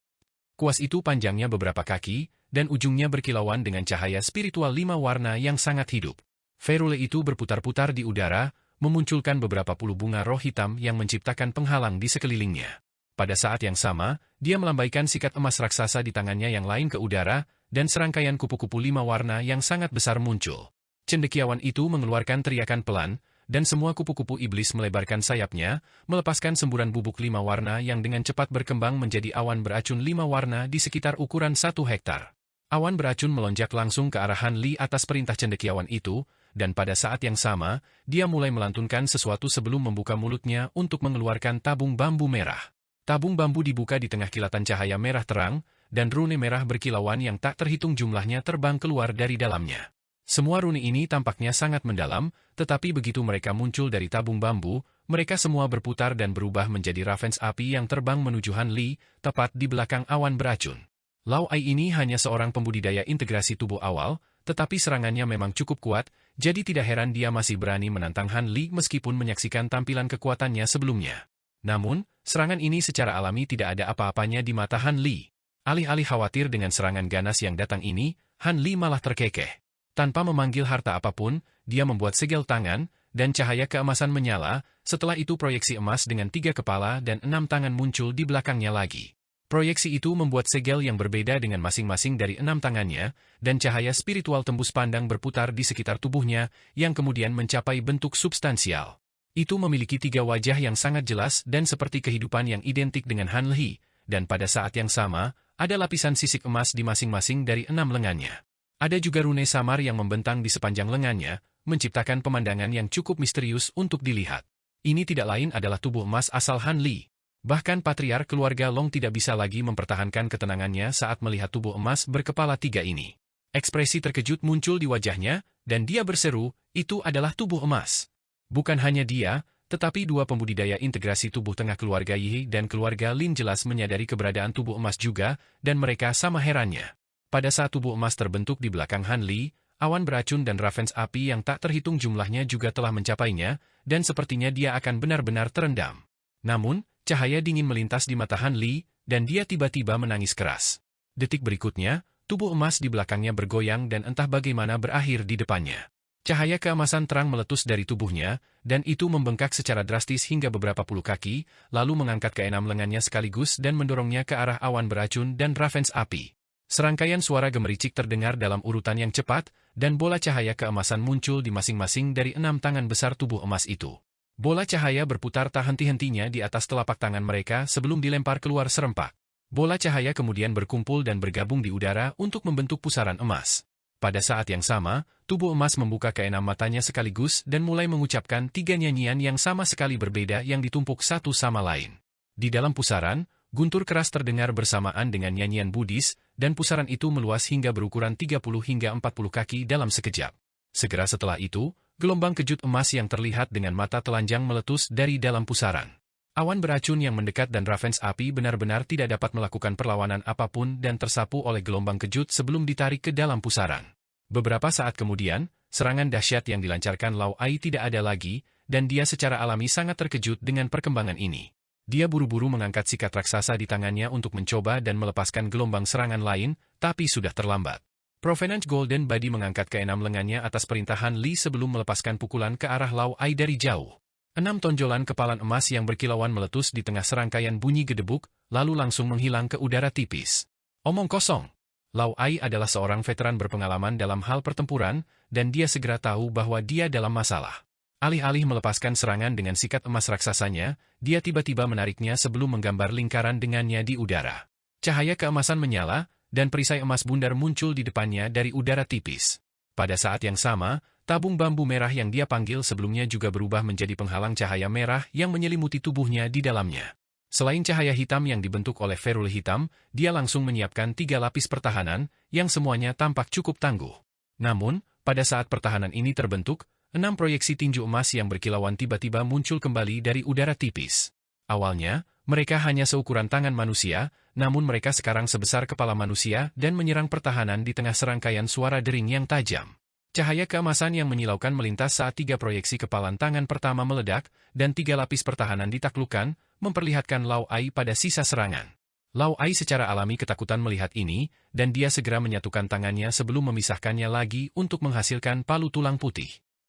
Kuas itu panjangnya beberapa kaki, dan ujungnya berkilauan dengan cahaya spiritual 5 warna yang sangat hidup. Ferule itu berputar-putar di udara, memunculkan beberapa puluh bunga roh hitam yang menciptakan penghalang di sekelilingnya. Pada saat yang sama, dia melambaikan sikat emas raksasa di tangannya yang lain ke udara, dan serangkaian kupu-kupu 5 warna yang sangat besar muncul. Cendekiawan itu mengeluarkan teriakan pelan, dan semua kupu-kupu iblis melebarkan sayapnya, melepaskan semburan bubuk 5 warna yang dengan cepat berkembang menjadi awan beracun 5 warna di sekitar ukuran 1 hektar. Awan beracun melonjak langsung ke arah Han Li atas perintah cendekiawan itu, dan pada saat yang sama, dia mulai melantunkan sesuatu sebelum membuka mulutnya untuk mengeluarkan tabung bambu merah. Tabung bambu dibuka di tengah kilatan cahaya merah terang, dan rune merah berkilauan yang tak terhitung jumlahnya terbang keluar dari dalamnya. Semua rune ini tampaknya sangat mendalam, tetapi begitu mereka muncul dari tabung bambu, mereka semua berputar dan berubah menjadi ravens api yang terbang menuju Han Li, tepat di belakang awan beracun. Lau Ai ini hanya seorang pembudidaya integrasi tubuh awal, tetapi serangannya memang cukup kuat, jadi tidak heran dia masih berani menantang Han Li meskipun menyaksikan tampilan kekuatannya sebelumnya. Namun, serangan ini secara alami tidak ada apa-apanya di mata Han Li. Alih-alih khawatir dengan serangan ganas yang datang ini, Han Li malah terkekeh. Tanpa memanggil harta apapun, dia membuat segel tangan, dan cahaya keemasan menyala, setelah itu proyeksi emas dengan 3 kepala dan 6 tangan muncul di belakangnya lagi. Proyeksi itu membuat segel yang berbeda dengan masing-masing dari 6 tangannya, dan cahaya spiritual tembus pandang berputar di sekitar tubuhnya, yang kemudian mencapai bentuk substansial. Itu memiliki 3 wajah yang sangat jelas dan seperti kehidupan yang identik dengan Han Li, dan pada saat yang sama, ada lapisan sisik emas di masing-masing dari 6 lengannya. Ada juga rune samar yang membentang di sepanjang lengannya, menciptakan pemandangan yang cukup misterius untuk dilihat. Ini tidak lain adalah tubuh emas asal Han Li. Bahkan patriark keluarga Long tidak bisa lagi mempertahankan ketenangannya saat melihat tubuh emas berkepala 3 ini. Ekspresi terkejut muncul di wajahnya, dan dia berseru, "Itu adalah tubuh emas." Bukan hanya dia, tetapi 2 pembudidaya integrasi tubuh tengah keluarga Yi dan keluarga Lin jelas menyadari keberadaan tubuh emas juga, dan mereka sama herannya. Pada saat tubuh emas terbentuk di belakang Han Li, awan beracun dan ravens api yang tak terhitung jumlahnya juga telah mencapainya, dan sepertinya dia akan benar-benar terendam. Namun, cahaya dingin melintas di mata Han Li, dan dia tiba-tiba menangis keras. Detik berikutnya, tubuh emas di belakangnya bergoyang dan entah bagaimana berakhir di depannya. Cahaya keemasan terang meletus dari tubuhnya, dan itu membengkak secara drastis hingga beberapa puluh kaki, lalu mengangkat ke-6 lengannya sekaligus dan mendorongnya ke arah awan beracun dan ravens api. Serangkaian suara gemericik terdengar dalam urutan yang cepat, dan bola cahaya keemasan muncul di masing-masing dari 6 tangan besar tubuh emas itu. Bola cahaya berputar tak henti-hentinya di atas telapak tangan mereka sebelum dilempar keluar serempak. Bola cahaya kemudian berkumpul dan bergabung di udara untuk membentuk pusaran emas. Pada saat yang sama, tubuh emas membuka ke-6 matanya sekaligus dan mulai mengucapkan 3 nyanyian yang sama sekali berbeda yang ditumpuk satu sama lain. Di dalam pusaran, guntur keras terdengar bersamaan dengan nyanyian Buddhis, dan pusaran itu meluas hingga berukuran 30 hingga 40 kaki dalam sekejap. Segera setelah itu, gelombang kejut emas yang terlihat dengan mata telanjang meletus dari dalam pusaran. Awan beracun yang mendekat dan ravens api benar-benar tidak dapat melakukan perlawanan apapun dan tersapu oleh gelombang kejut sebelum ditarik ke dalam pusaran. Beberapa saat kemudian, serangan dahsyat yang dilancarkan Lau Ai tidak ada lagi, dan dia secara alami sangat terkejut dengan perkembangan ini. Dia buru-buru mengangkat sikat raksasa di tangannya untuk mencoba dan melepaskan gelombang serangan lain, tapi sudah terlambat. Provenance Golden Body mengangkat ke-6 lengannya atas perintah Han Li sebelum melepaskan pukulan ke arah Lau Ai dari jauh. 6 tonjolan kepalan emas yang berkilauan meletus di tengah serangkaian bunyi gedebuk, lalu langsung menghilang ke udara tipis. Omong kosong. Lau Ai adalah seorang veteran berpengalaman dalam hal pertempuran, dan dia segera tahu bahwa dia dalam masalah. Alih-alih melepaskan serangan dengan sikat emas raksasanya, dia tiba-tiba menariknya sebelum menggambar lingkaran dengannya di udara. Cahaya keemasan menyala, dan perisai emas bundar muncul di depannya dari udara tipis. Pada saat yang sama, tabung bambu merah yang dia panggil sebelumnya juga berubah menjadi penghalang cahaya merah yang menyelimuti tubuhnya di dalamnya. Selain cahaya hitam yang dibentuk oleh ferul hitam, dia langsung menyiapkan 3 lapis pertahanan, yang semuanya tampak cukup tangguh. Namun, pada saat pertahanan ini terbentuk, 6 proyeksi tinju emas yang berkilauan tiba-tiba muncul kembali dari udara tipis. Awalnya, mereka hanya seukuran tangan manusia, namun mereka sekarang sebesar kepala manusia dan menyerang pertahanan di tengah serangkaian suara dering yang tajam. Cahaya keemasan yang menyilaukan melintas saat 3 proyeksi kepalan tangan pertama meledak, dan 3 lapis pertahanan ditaklukkan, memperlihatkan Lao Ai pada sisa serangan. Lao Ai secara alami ketakutan melihat ini, dan dia segera menyatukan tangannya sebelum memisahkannya lagi untuk menghasilkan palu tulang putih.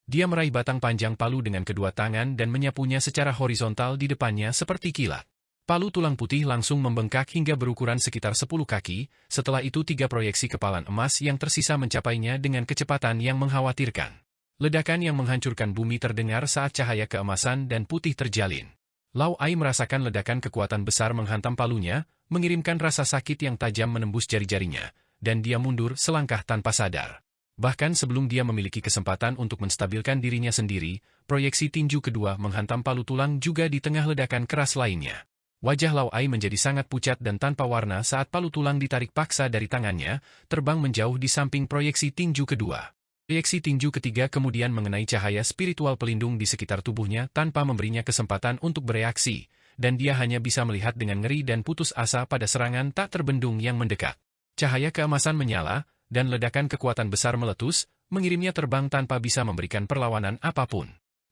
Dia meraih batang panjang palu dengan kedua tangan dan menyapunya secara horizontal di depannya seperti kilat. Palu tulang putih langsung membengkak hingga berukuran sekitar 10 kaki, setelah itu 3 proyeksi kepalan emas yang tersisa mencapainya dengan kecepatan yang mengkhawatirkan. Ledakan yang menghancurkan bumi terdengar saat cahaya keemasan dan putih terjalin. Lao Ai merasakan ledakan kekuatan besar menghantam palunya, mengirimkan rasa sakit yang tajam menembus jari-jarinya, dan dia mundur selangkah tanpa sadar. Bahkan sebelum dia memiliki kesempatan untuk menstabilkan dirinya sendiri, proyeksi tinju kedua menghantam palu tulang juga di tengah ledakan keras lainnya. Wajah Lao Ai menjadi sangat pucat dan tanpa warna saat palu tulang ditarik paksa dari tangannya, terbang menjauh di samping proyeksi tinju kedua. Proyeksi tinju ketiga kemudian mengenai cahaya spiritual pelindung di sekitar tubuhnya tanpa memberinya kesempatan untuk bereaksi, dan dia hanya bisa melihat dengan ngeri dan putus asa pada serangan tak terbendung yang mendekat. Cahaya keemasan menyala, dan ledakan kekuatan besar meletus, mengirimnya terbang tanpa bisa memberikan perlawanan apapun.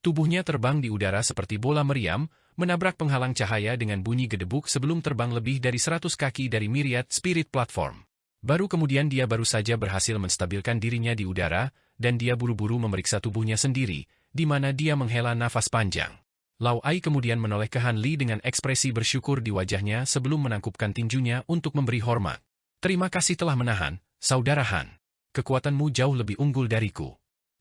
Tubuhnya terbang di udara seperti bola meriam, menabrak penghalang cahaya dengan bunyi gedebuk sebelum terbang lebih dari 100 kaki dari Myriad Spirit Platform. Baru kemudian dia baru saja berhasil menstabilkan dirinya di udara, dan dia buru-buru memeriksa tubuhnya sendiri, di mana dia menghela nafas panjang. Lao Ai kemudian menoleh ke Han Li dengan ekspresi bersyukur di wajahnya sebelum menangkupkan tinjunya untuk memberi hormat. Terima kasih telah menahan, Saudara Han. Kekuatanmu jauh lebih unggul dariku.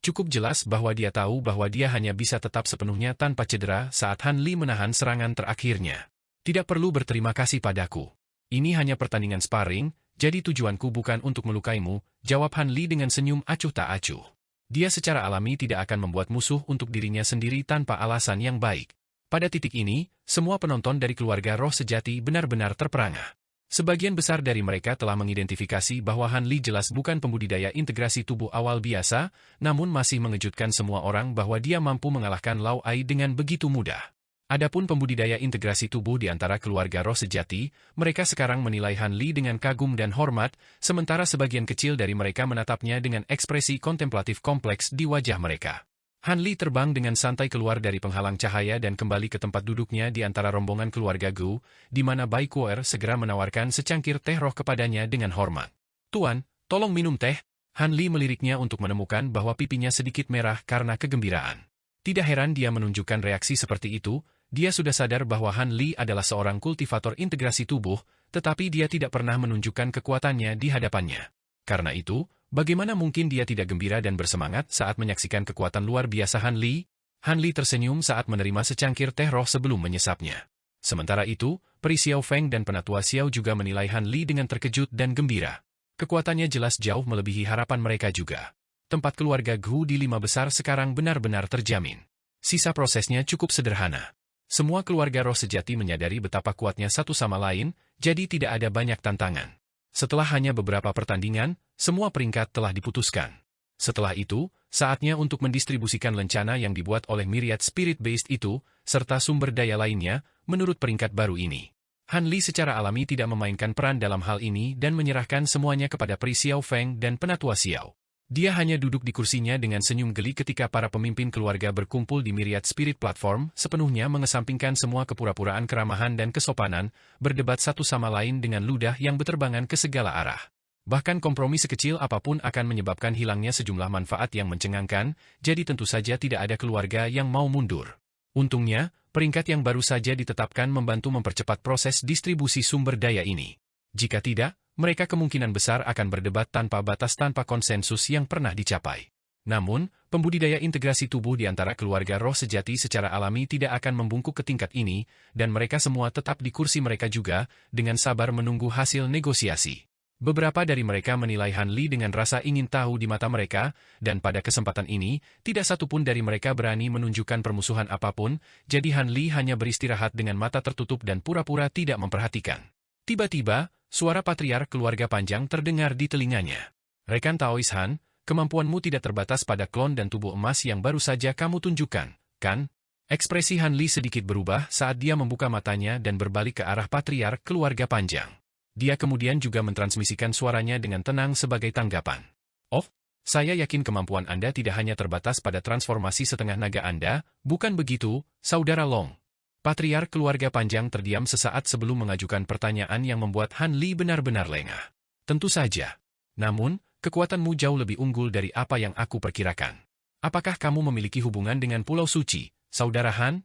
Cukup jelas bahwa dia tahu bahwa dia hanya bisa tetap sepenuhnya tanpa cedera saat Han Li menahan serangan terakhirnya. Tidak perlu berterima kasih padaku. Ini hanya pertandingan sparring, jadi tujuanku bukan untuk melukaimu, jawab Han Li dengan senyum acuh tak acuh. Dia secara alami tidak akan membuat musuh untuk dirinya sendiri tanpa alasan yang baik. Pada titik ini, semua penonton dari keluarga roh sejati benar-benar terperangah. Sebagian besar dari mereka telah mengidentifikasi bahwa Han Li jelas bukan pembudidaya integrasi tubuh awal biasa, namun masih mengejutkan semua orang bahwa dia mampu mengalahkan Lao Ai dengan begitu mudah. Adapun pembudidaya integrasi tubuh di antara keluarga roh sejati, mereka sekarang menilai Han Li dengan kagum dan hormat, sementara sebagian kecil dari mereka menatapnya dengan ekspresi kontemplatif kompleks di wajah mereka. Han Li terbang dengan santai keluar dari penghalang cahaya dan kembali ke tempat duduknya di antara rombongan keluarga Gu, di mana Bai Kuer segera menawarkan secangkir teh roh kepadanya dengan hormat. Tuan, tolong minum teh. Han Li meliriknya untuk menemukan bahwa pipinya sedikit merah karena kegembiraan. Tidak heran dia menunjukkan reaksi seperti itu, dia sudah sadar bahwa Han Li adalah seorang kultivator integrasi tubuh, tetapi dia tidak pernah menunjukkan kekuatannya di hadapannya. Karena itu, bagaimana mungkin dia tidak gembira dan bersemangat saat menyaksikan kekuatan luar biasa Han Li? Han Li tersenyum saat menerima secangkir teh roh sebelum menyesapnya. Sementara itu, Peri Xiao Feng dan Penatua Xiao juga menilai Han Li dengan terkejut dan gembira. Kekuatannya jelas jauh melebihi harapan mereka juga. Tempat keluarga Gu di 5 besar sekarang benar-benar terjamin. Sisa prosesnya cukup sederhana. Semua keluarga roh sejati menyadari betapa kuatnya satu sama lain, jadi tidak ada banyak tantangan. Setelah hanya beberapa pertandingan, semua peringkat telah diputuskan. Setelah itu, saatnya untuk mendistribusikan lencana yang dibuat oleh Myriad Spirit-Based itu, serta sumber daya lainnya, menurut peringkat baru ini. Han Li secara alami tidak memainkan peran dalam hal ini dan menyerahkan semuanya kepada Peri Xiao Feng dan Penatua Xiao. Dia hanya duduk di kursinya dengan senyum geli ketika para pemimpin keluarga berkumpul di Myriad Spirit Platform, sepenuhnya mengesampingkan semua kepura-puraan keramahan dan kesopanan, berdebat satu sama lain dengan ludah yang berterbangan ke segala arah. Bahkan kompromi sekecil apapun akan menyebabkan hilangnya sejumlah manfaat yang mencengangkan, jadi tentu saja tidak ada keluarga yang mau mundur. Untungnya, peringkat yang baru saja ditetapkan membantu mempercepat proses distribusi sumber daya ini. Jika tidak, mereka kemungkinan besar akan berdebat tanpa batas tanpa konsensus yang pernah dicapai. Namun, pembudidaya integrasi tubuh di antara keluarga roh sejati secara alami tidak akan membungkuk ke tingkat ini, dan mereka semua tetap di kursi mereka juga, dengan sabar menunggu hasil negosiasi. Beberapa dari mereka menilai Han Li dengan rasa ingin tahu di mata mereka, dan pada kesempatan ini, tidak satupun dari mereka berani menunjukkan permusuhan apapun, jadi Han Li hanya beristirahat dengan mata tertutup dan pura-pura tidak memperhatikan. Tiba-tiba, suara patriark keluarga panjang terdengar di telinganya. Rekan Taois Han, kemampuanmu tidak terbatas pada klon dan tubuh emas yang baru saja kamu tunjukkan, kan? Ekspresi Han Li sedikit berubah saat dia membuka matanya dan berbalik ke arah patriark keluarga panjang. Dia kemudian juga mentransmisikan suaranya dengan tenang sebagai tanggapan. Oh, saya yakin kemampuan Anda tidak hanya terbatas pada transformasi setengah naga Anda, bukan begitu, Saudara Long? Patriark keluarga panjang terdiam sesaat sebelum mengajukan pertanyaan yang membuat Han Li benar-benar lengah. Tentu saja. Namun, kekuatanmu jauh lebih unggul dari apa yang aku perkirakan. Apakah kamu memiliki hubungan dengan Pulau Suci, Saudara Han?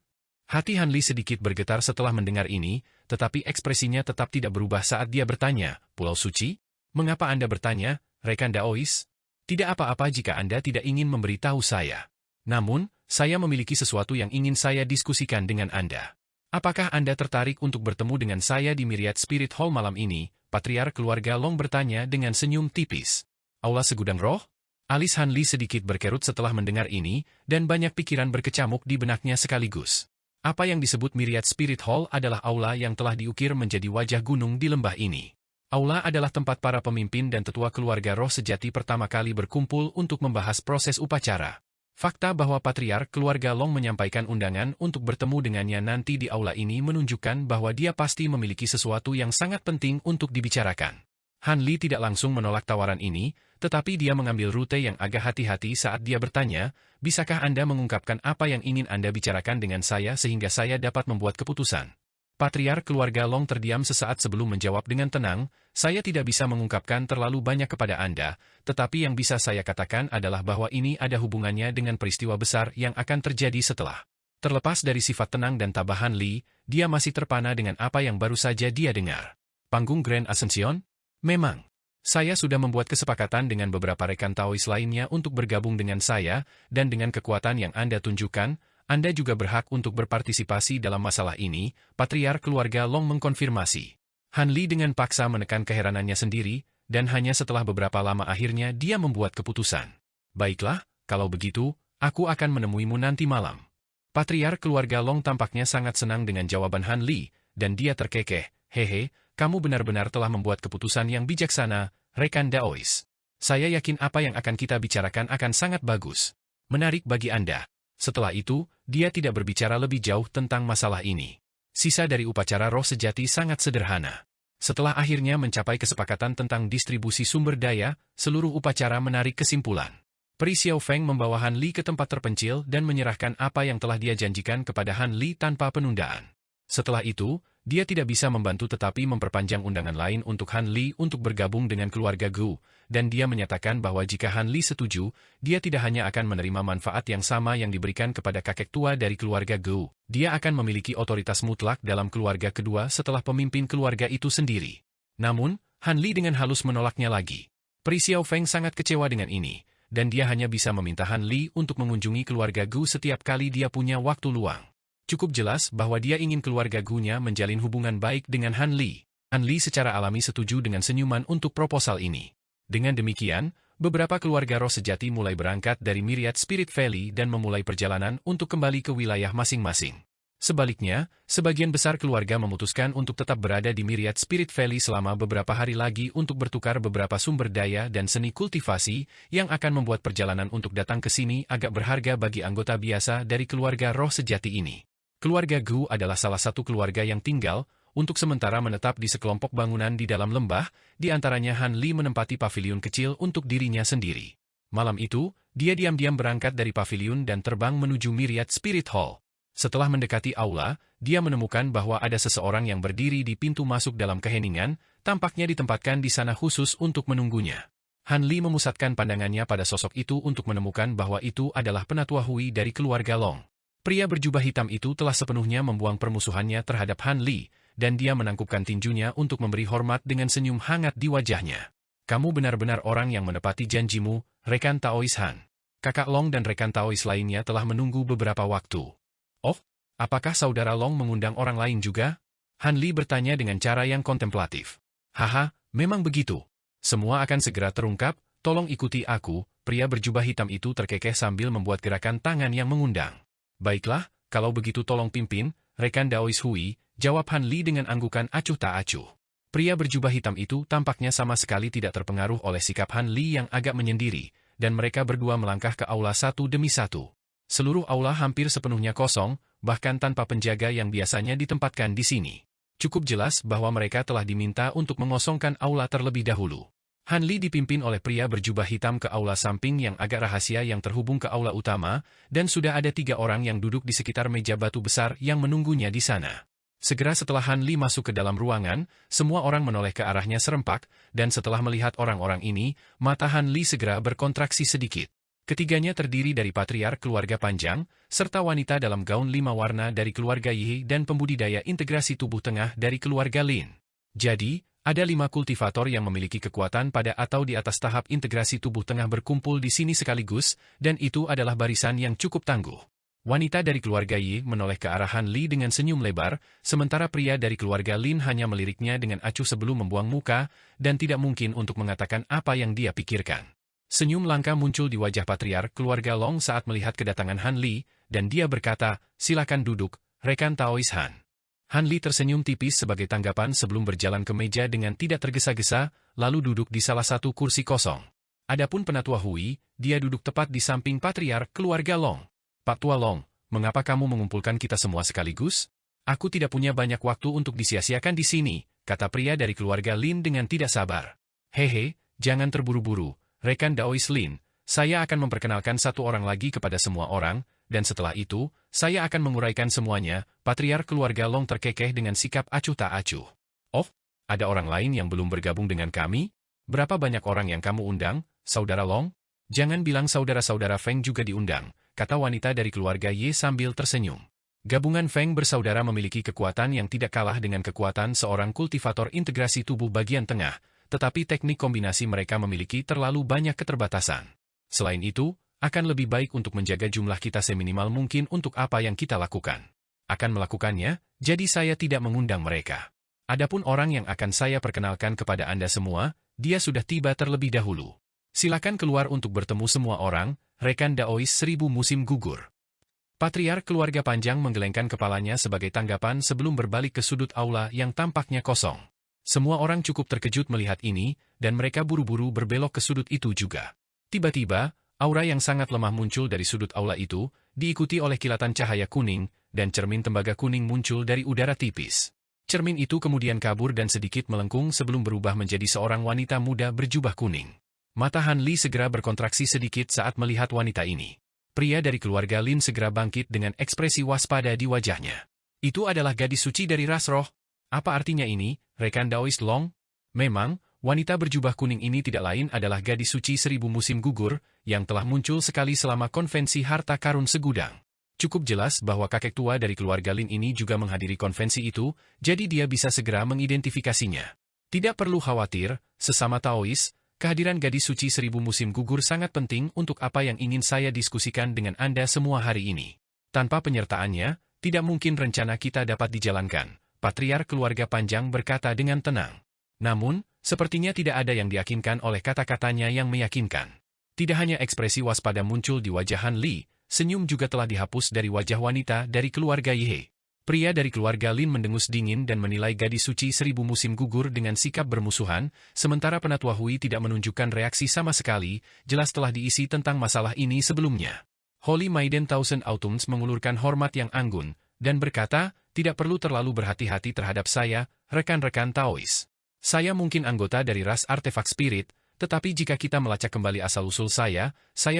Hati Han Li sedikit bergetar setelah mendengar ini, tetapi ekspresinya tetap tidak berubah saat dia bertanya, Pulau Suci? Mengapa Anda bertanya, rekan Daois? Tidak apa-apa jika Anda tidak ingin memberitahu saya. Namun, saya memiliki sesuatu yang ingin saya diskusikan dengan Anda. Apakah Anda tertarik untuk bertemu dengan saya di Myriad Spirit Hall malam ini? Patriark keluarga Long bertanya dengan senyum tipis. Aula segudang roh? Alis Han Li sedikit berkerut setelah mendengar ini, dan banyak pikiran berkecamuk di benaknya sekaligus. Apa yang disebut Myriad Spirit Hall adalah aula yang telah diukir menjadi wajah gunung di lembah ini. Aula adalah tempat para pemimpin dan tetua keluarga roh sejati pertama kali berkumpul untuk membahas proses upacara. Fakta bahwa patriark keluarga Long menyampaikan undangan untuk bertemu dengannya nanti di aula ini menunjukkan bahwa dia pasti memiliki sesuatu yang sangat penting untuk dibicarakan. Han Li tidak langsung menolak tawaran ini, tetapi dia mengambil rute yang agak hati-hati saat dia bertanya, bisakah Anda mengungkapkan apa yang ingin Anda bicarakan dengan saya sehingga saya dapat membuat keputusan? Patriark keluarga Long terdiam sesaat sebelum menjawab dengan tenang, saya tidak bisa mengungkapkan terlalu banyak kepada Anda, tetapi yang bisa saya katakan adalah bahwa ini ada hubungannya dengan peristiwa besar yang akan terjadi setelah. Terlepas dari sifat tenang dan tabah Han Li, dia masih terpana dengan apa yang baru saja dia dengar. Panggung Grand Ascension? Memang. Saya sudah membuat kesepakatan dengan beberapa rekan Taois lainnya untuk bergabung dengan saya, dan dengan kekuatan yang Anda tunjukkan, Anda juga berhak untuk berpartisipasi dalam masalah ini, Patriark keluarga Long mengkonfirmasi. Han Li dengan paksa menekan keheranannya sendiri, dan hanya setelah beberapa lama akhirnya dia membuat keputusan. Baiklah, kalau begitu, aku akan menemuimu nanti malam. Patriark keluarga Long tampaknya sangat senang dengan jawaban Han Li, dan dia terkekeh, hehe, kamu benar-benar telah membuat keputusan yang bijaksana, rekan Daois. Saya yakin apa yang akan kita bicarakan akan sangat bagus. Menarik bagi Anda. Setelah itu, dia tidak berbicara lebih jauh tentang masalah ini. Sisa dari upacara roh sejati sangat sederhana. Setelah akhirnya mencapai kesepakatan tentang distribusi sumber daya, seluruh upacara menarik kesimpulan. Pri Xiao Feng membawa Han Li ke tempat terpencil dan menyerahkan apa yang telah dia janjikan kepada Han Li tanpa penundaan. Setelah itu, dia tidak bisa membantu tetapi memperpanjang undangan lain untuk Han Li untuk bergabung dengan keluarga Gu, dan dia menyatakan bahwa jika Han Li setuju, dia tidak hanya akan menerima manfaat yang sama yang diberikan kepada kakek tua dari keluarga Gu, dia akan memiliki otoritas mutlak dalam keluarga kedua setelah pemimpin keluarga itu sendiri. Namun, Han Li dengan halus menolaknya lagi. Pri Xiao Feng sangat kecewa dengan ini, dan dia hanya bisa meminta Han Li untuk mengunjungi keluarga Gu setiap kali dia punya waktu luang. Cukup jelas bahwa dia ingin keluarga Gu-nya menjalin hubungan baik dengan Han Li. Han Li secara alami setuju dengan senyuman untuk proposal ini. Dengan demikian, beberapa keluarga roh sejati mulai berangkat dari Myriad Spirit Valley dan memulai perjalanan untuk kembali ke wilayah masing-masing. Sebaliknya, sebagian besar keluarga memutuskan untuk tetap berada di Myriad Spirit Valley selama beberapa hari lagi untuk bertukar beberapa sumber daya dan seni kultivasi yang akan membuat perjalanan untuk datang ke sini agak berharga bagi anggota biasa dari keluarga roh sejati ini. Keluarga Gu adalah salah satu keluarga yang tinggal, untuk sementara menetap di sekelompok bangunan di dalam lembah, di antaranya Han Li menempati paviliun kecil untuk dirinya sendiri. Malam itu, dia diam-diam berangkat dari paviliun dan terbang menuju Myriad Spirit Hall. Setelah mendekati aula, dia menemukan bahwa ada seseorang yang berdiri di pintu masuk dalam keheningan, tampaknya ditempatkan di sana khusus untuk menunggunya. Han Li memusatkan pandangannya pada sosok itu untuk menemukan bahwa itu adalah penatua Hui dari keluarga Long. Pria berjubah hitam itu telah sepenuhnya membuang permusuhannya terhadap Han Li, dan dia menangkupkan tinjunya untuk memberi hormat dengan senyum hangat di wajahnya. Kamu benar-benar orang yang menepati janjimu, rekan Taois Han. Kakak Long dan rekan Taois lainnya telah menunggu beberapa waktu. Oh, apakah saudara Long mengundang orang lain juga? Han Li bertanya dengan cara yang kontemplatif. Haha, memang begitu. Semua akan segera terungkap, tolong ikuti aku, pria berjubah hitam itu terkekeh sambil membuat gerakan tangan yang mengundang. Baiklah, kalau begitu tolong pimpin, rekan Daois Hui, jawab Han Li dengan anggukan acuh tak acuh. Pria berjubah hitam itu tampaknya sama sekali tidak terpengaruh oleh sikap Han Li yang agak menyendiri, dan mereka berdua melangkah ke aula satu demi satu. Seluruh aula hampir sepenuhnya kosong, bahkan tanpa penjaga yang biasanya ditempatkan di sini. Cukup jelas bahwa mereka telah diminta untuk mengosongkan aula terlebih dahulu. Han Li dipimpin oleh pria berjubah hitam ke aula samping yang agak rahasia yang terhubung ke aula utama, dan sudah ada 3 orang yang duduk di sekitar meja batu besar yang menunggunya di sana. Segera setelah Han Li masuk ke dalam ruangan, semua orang menoleh ke arahnya serempak, dan setelah melihat orang-orang ini, mata Han Li segera berkontraksi sedikit. Ketiganya terdiri dari patriark keluarga panjang, serta wanita dalam gaun 5 warna dari keluarga Yi dan pembudidaya integrasi tubuh tengah dari keluarga Lin. Jadi, ada 5 kultivator yang memiliki kekuatan pada atau di atas tahap integrasi tubuh tengah berkumpul di sini sekaligus, dan itu adalah barisan yang cukup tangguh. Wanita dari keluarga Yi menoleh ke arah Han Li dengan senyum lebar, sementara pria dari keluarga Lin hanya meliriknya dengan acuh sebelum membuang muka, dan tidak mungkin untuk mengatakan apa yang dia pikirkan. Senyum langka muncul di wajah patriark keluarga Long saat melihat kedatangan Han Li, dan dia berkata, "Silakan duduk, rekan Taois Han." Han Li tersenyum tipis sebagai tanggapan sebelum berjalan ke meja dengan tidak tergesa-gesa, lalu duduk di salah satu kursi kosong. Adapun penatua Hui, dia duduk tepat di samping patriark keluarga Long. "Pak Tua Long, mengapa kamu mengumpulkan kita semua sekaligus? Aku tidak punya banyak waktu untuk disia-siakan di sini," kata pria dari keluarga Lin dengan tidak sabar. "Hehe, jangan terburu-buru. Rekan Daois Lin, saya akan memperkenalkan satu orang lagi kepada semua orang, dan setelah itu, saya akan menguraikan semuanya." Patriark keluarga Long terkekeh dengan sikap acuh tak acuh. "Oh, ada orang lain yang belum bergabung dengan kami? Berapa banyak orang yang kamu undang, saudara Long?" "Jangan bilang saudara-saudara Feng juga diundang," kata wanita dari keluarga Ye sambil tersenyum. Gabungan Feng bersaudara memiliki kekuatan yang tidak kalah dengan kekuatan seorang kultivator integrasi tubuh bagian tengah, tetapi teknik kombinasi mereka memiliki terlalu banyak keterbatasan. Selain itu, akan lebih baik untuk menjaga jumlah kita seminimal mungkin untuk apa yang kita lakukan. Akan melakukannya, jadi saya tidak mengundang mereka. Adapun orang yang akan saya perkenalkan kepada Anda semua, dia sudah tiba terlebih dahulu. Silakan keluar untuk bertemu semua orang, rekan Daois 1000 musim gugur. Patriark keluarga panjang menggelengkan kepalanya sebagai tanggapan sebelum berbalik ke sudut aula yang tampaknya kosong. Semua orang cukup terkejut melihat ini, dan mereka buru-buru berbelok ke sudut itu juga. Tiba-tiba, aura yang sangat lemah muncul dari sudut aula itu, diikuti oleh kilatan cahaya kuning, dan cermin tembaga kuning muncul dari udara tipis. Cermin itu kemudian kabur dan sedikit melengkung sebelum berubah menjadi seorang wanita muda berjubah kuning. Mata Han Li segera berkontraksi sedikit saat melihat wanita ini. Pria dari keluarga Lin segera bangkit dengan ekspresi waspada di wajahnya. "Itu adalah gadis suci dari ras roh. Apa artinya ini, rekan Daois Long?" Memang, wanita berjubah kuning ini tidak lain adalah gadis suci 1000 musim gugur, yang telah muncul sekali selama konvensi harta karun segudang. Cukup jelas bahwa kakek tua dari keluarga Lin ini juga menghadiri konvensi itu, jadi dia bisa segera mengidentifikasinya. Tidak perlu khawatir, sesama Taois, kehadiran gadis suci 1000 musim gugur sangat penting untuk apa yang ingin saya diskusikan dengan Anda semua hari ini. Tanpa penyertaannya, tidak mungkin rencana kita dapat dijalankan. Patriark keluarga panjang berkata dengan tenang. Namun, sepertinya tidak ada yang diyakinkan oleh kata-katanya yang meyakinkan. Tidak hanya ekspresi waspada muncul di wajah Han Li, senyum juga telah dihapus dari wajah wanita dari keluarga Ye. Pria dari keluarga Lin mendengus dingin dan menilai gadis suci 1000 musim gugur dengan sikap bermusuhan, sementara penatua Hui tidak menunjukkan reaksi sama sekali, jelas telah diisi tentang masalah ini sebelumnya. Holy Maiden Thousand Autumns mengulurkan hormat yang anggun, dan berkata, "Tidak perlu terlalu berhati-hati terhadap saya, rekan-rekan Taois. Saya mungkin anggota dari ras artefak spirit, tetapi jika kita melacak kembali asal-usul saya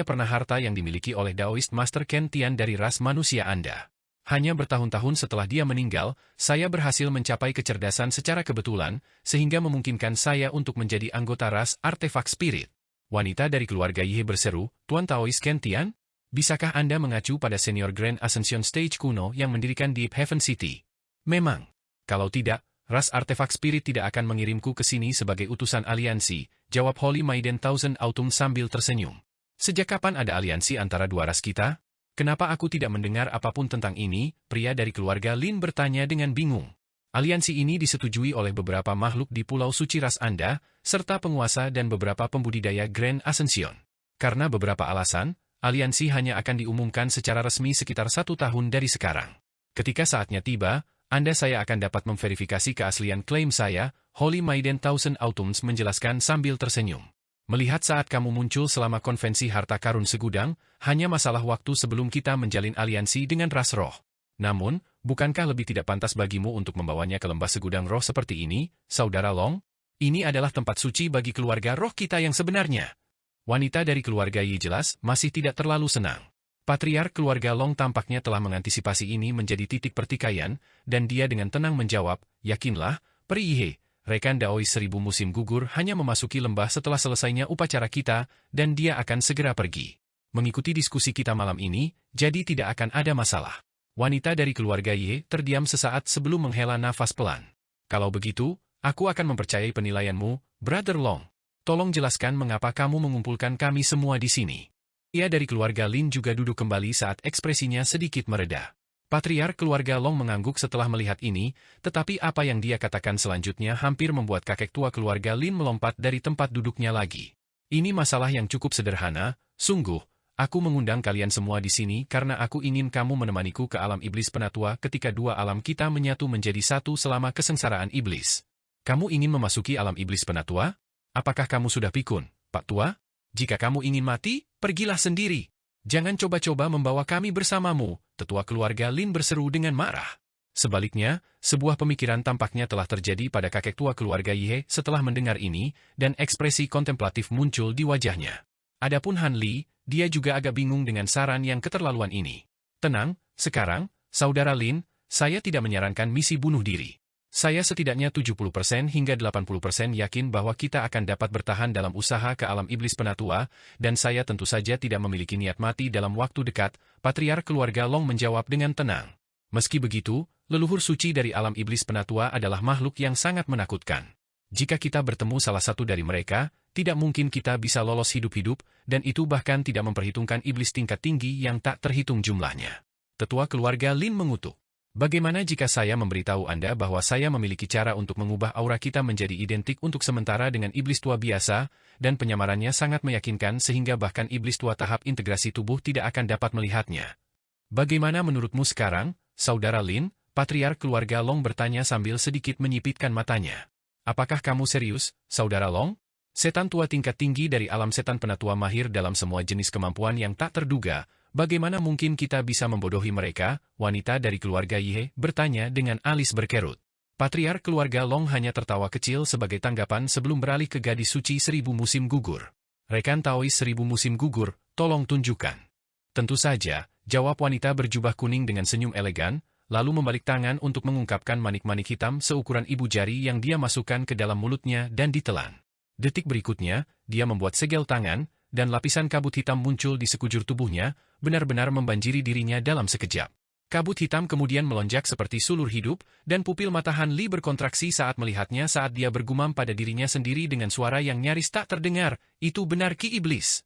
pernah harta yang dimiliki oleh Daoist Master Ken Tian dari ras manusia Anda. Hanya bertahun-tahun setelah dia meninggal, saya berhasil mencapai kecerdasan secara kebetulan, sehingga memungkinkan saya untuk menjadi anggota ras artefak spirit." Wanita dari keluarga Yi berseru, "Tuan Taoist Ken Tian? Bisakah Anda mengacu pada senior Grand Ascension Stage kuno yang mendirikan Deep Heaven City?" "Memang. Kalau tidak, ras artefak spirit tidak akan mengirimku ke sini sebagai utusan aliansi," jawab Holy Maiden Thousand Autumn sambil tersenyum. "Sejak kapan ada aliansi antara dua ras kita? Kenapa aku tidak mendengar apapun tentang ini?" Pria dari keluarga Lin bertanya dengan bingung. Aliansi ini disetujui oleh beberapa makhluk di Pulau Suci ras Anda, serta penguasa dan beberapa pembudidaya Grand Ascension. Karena beberapa alasan, aliansi hanya akan diumumkan secara resmi sekitar 1 tahun dari sekarang. Ketika saatnya tiba, saya akan dapat memverifikasi keaslian klaim saya, Holy Maiden Thousand Autumns menjelaskan sambil tersenyum. Melihat saat kamu muncul selama konvensi harta karun segudang, hanya masalah waktu sebelum kita menjalin aliansi dengan ras roh. Namun, bukankah lebih tidak pantas bagimu untuk membawanya ke lembah segudang roh seperti ini, Saudara Long? Ini adalah tempat suci bagi keluarga roh kita yang sebenarnya. Wanita dari keluarga Yi jelas masih tidak terlalu senang. Patriark keluarga Long tampaknya telah mengantisipasi ini menjadi titik pertikaian, dan dia dengan tenang menjawab, yakinlah, Peri Yi, rekan Daois 1000 musim gugur hanya memasuki lembah setelah selesainya upacara kita, dan dia akan segera pergi. Mengikuti diskusi kita malam ini, jadi tidak akan ada masalah. Wanita dari keluarga Ye terdiam sesaat sebelum menghela nafas pelan. Kalau begitu, aku akan mempercayai penilaianmu, Brother Long. Tolong jelaskan mengapa kamu mengumpulkan kami semua di sini. Ia dari keluarga Lin juga duduk kembali saat ekspresinya sedikit mereda. Patriark keluarga Long mengangguk setelah melihat ini, tetapi apa yang dia katakan selanjutnya hampir membuat kakek tua keluarga Lin melompat dari tempat duduknya lagi. Ini masalah yang cukup sederhana, sungguh. Aku mengundang kalian semua di sini karena aku ingin kamu menemaniku ke alam iblis penatua ketika dua alam kita menyatu menjadi satu selama kesengsaraan iblis. Kamu ingin memasuki alam iblis penatua? Apakah kamu sudah pikun, Pak Tua? Jika kamu ingin mati, pergilah sendiri. Jangan coba-coba membawa kami bersamamu, tetua keluarga Lin berseru dengan marah. Sebaliknya, sebuah pemikiran tampaknya telah terjadi pada kakek tua keluarga Ye setelah mendengar ini, dan ekspresi kontemplatif muncul di wajahnya. Adapun Han Li, dia juga agak bingung dengan saran yang keterlaluan ini. Tenang, sekarang, Saudara Lin, saya tidak menyarankan misi bunuh diri. Saya setidaknya 70% hingga 80% yakin bahwa kita akan dapat bertahan dalam usaha ke alam iblis penatua, dan saya tentu saja tidak memiliki niat mati dalam waktu dekat, Patriark keluarga Long menjawab dengan tenang. Meski begitu, leluhur suci dari alam iblis penatua adalah makhluk yang sangat menakutkan. Jika kita bertemu salah satu dari mereka, tidak mungkin kita bisa lolos hidup-hidup, dan itu bahkan tidak memperhitungkan iblis tingkat tinggi yang tak terhitung jumlahnya. Tetua keluarga Lin mengutuk. Bagaimana jika saya memberitahu Anda bahwa saya memiliki cara untuk mengubah aura kita menjadi identik untuk sementara dengan iblis tua biasa, dan penyamarannya sangat meyakinkan sehingga bahkan iblis tua tahap integrasi tubuh tidak akan dapat melihatnya. Bagaimana menurutmu sekarang, Saudara Lin? Patriark keluarga Long bertanya sambil sedikit menyipitkan matanya. Apakah kamu serius, Saudara Long? Setan tua tingkat tinggi dari alam setan penatua mahir dalam semua jenis kemampuan yang tak terduga, bagaimana mungkin kita bisa membodohi mereka? Wanita dari keluarga Ye bertanya dengan alis berkerut. Patriark keluarga Long hanya tertawa kecil sebagai tanggapan sebelum beralih ke gadis suci 1000 musim gugur. Rekan Taois 1000 musim gugur, tolong tunjukkan. Tentu saja, jawab wanita berjubah kuning dengan senyum elegan, lalu membalik tangan untuk mengungkapkan manik-manik hitam seukuran ibu jari yang dia masukkan ke dalam mulutnya dan ditelan. Detik berikutnya, dia membuat segel tangan, dan lapisan kabut hitam muncul di sekujur tubuhnya, benar-benar membanjiri dirinya dalam sekejap. Kabut hitam kemudian melonjak seperti sulur hidup, dan pupil mata Han Li berkontraksi saat melihatnya saat dia bergumam pada dirinya sendiri dengan suara yang nyaris tak terdengar, itu benar Ki Iblis.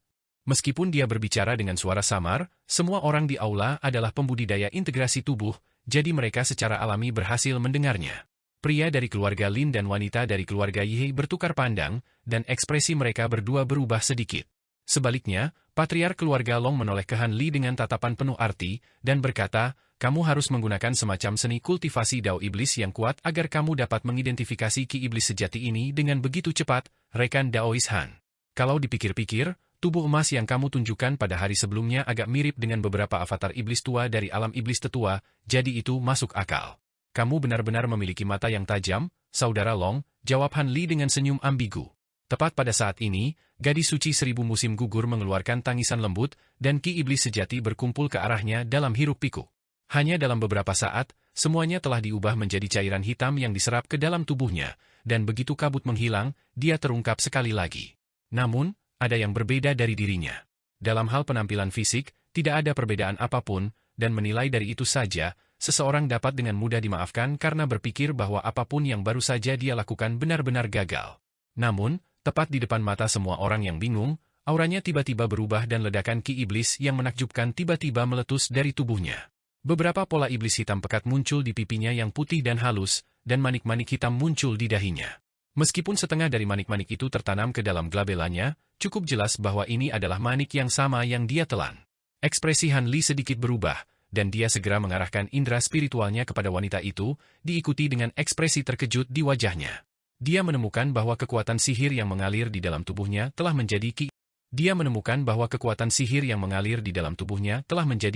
Meskipun dia berbicara dengan suara samar, semua orang di aula adalah pembudidaya integrasi tubuh, jadi mereka secara alami berhasil mendengarnya. Pria dari keluarga Lin dan wanita dari keluarga Yi bertukar pandang, dan ekspresi mereka berdua berubah sedikit. Sebaliknya, Patriark keluarga Long menoleh ke Han Li dengan tatapan penuh arti, dan berkata, kamu harus menggunakan semacam seni kultivasi Dao Iblis yang kuat agar kamu dapat mengidentifikasi Ki Iblis sejati ini dengan begitu cepat, rekan Daois Han. Kalau dipikir-pikir, tubuh emas yang kamu tunjukkan pada hari sebelumnya agak mirip dengan beberapa avatar iblis tua dari alam iblis tetua, jadi itu masuk akal. Kamu benar-benar memiliki mata yang tajam, Saudara Long, jawab Han Li dengan senyum ambigu. Tepat pada saat ini, gadis suci 1000 musim gugur mengeluarkan tangisan lembut, dan Ki Iblis sejati berkumpul ke arahnya dalam hiruk-pikuk. Hanya dalam beberapa saat, semuanya telah diubah menjadi cairan hitam yang diserap ke dalam tubuhnya, dan begitu kabut menghilang, dia terungkap sekali lagi. Namun, ada yang berbeda dari dirinya. Dalam hal penampilan fisik, tidak ada perbedaan apapun, dan menilai dari itu saja, seseorang dapat dengan mudah dimaafkan karena berpikir bahwa apapun yang baru saja dia lakukan benar-benar gagal. Namun, tepat di depan mata semua orang yang bingung, auranya tiba-tiba berubah dan ledakan Ki Iblis yang menakjubkan tiba-tiba meletus dari tubuhnya. Beberapa pola iblis hitam pekat muncul di pipinya yang putih dan halus, dan manik-manik hitam muncul di dahinya. Meskipun setengah dari manik-manik itu tertanam ke dalam glabelanya, cukup jelas bahwa ini adalah manik yang sama yang dia telan. Ekspresi Han Li sedikit berubah, dan dia segera mengarahkan indera spiritualnya kepada wanita itu, diikuti dengan ekspresi terkejut di wajahnya. Dia menemukan bahwa kekuatan sihir yang mengalir di dalam tubuhnya telah menjadi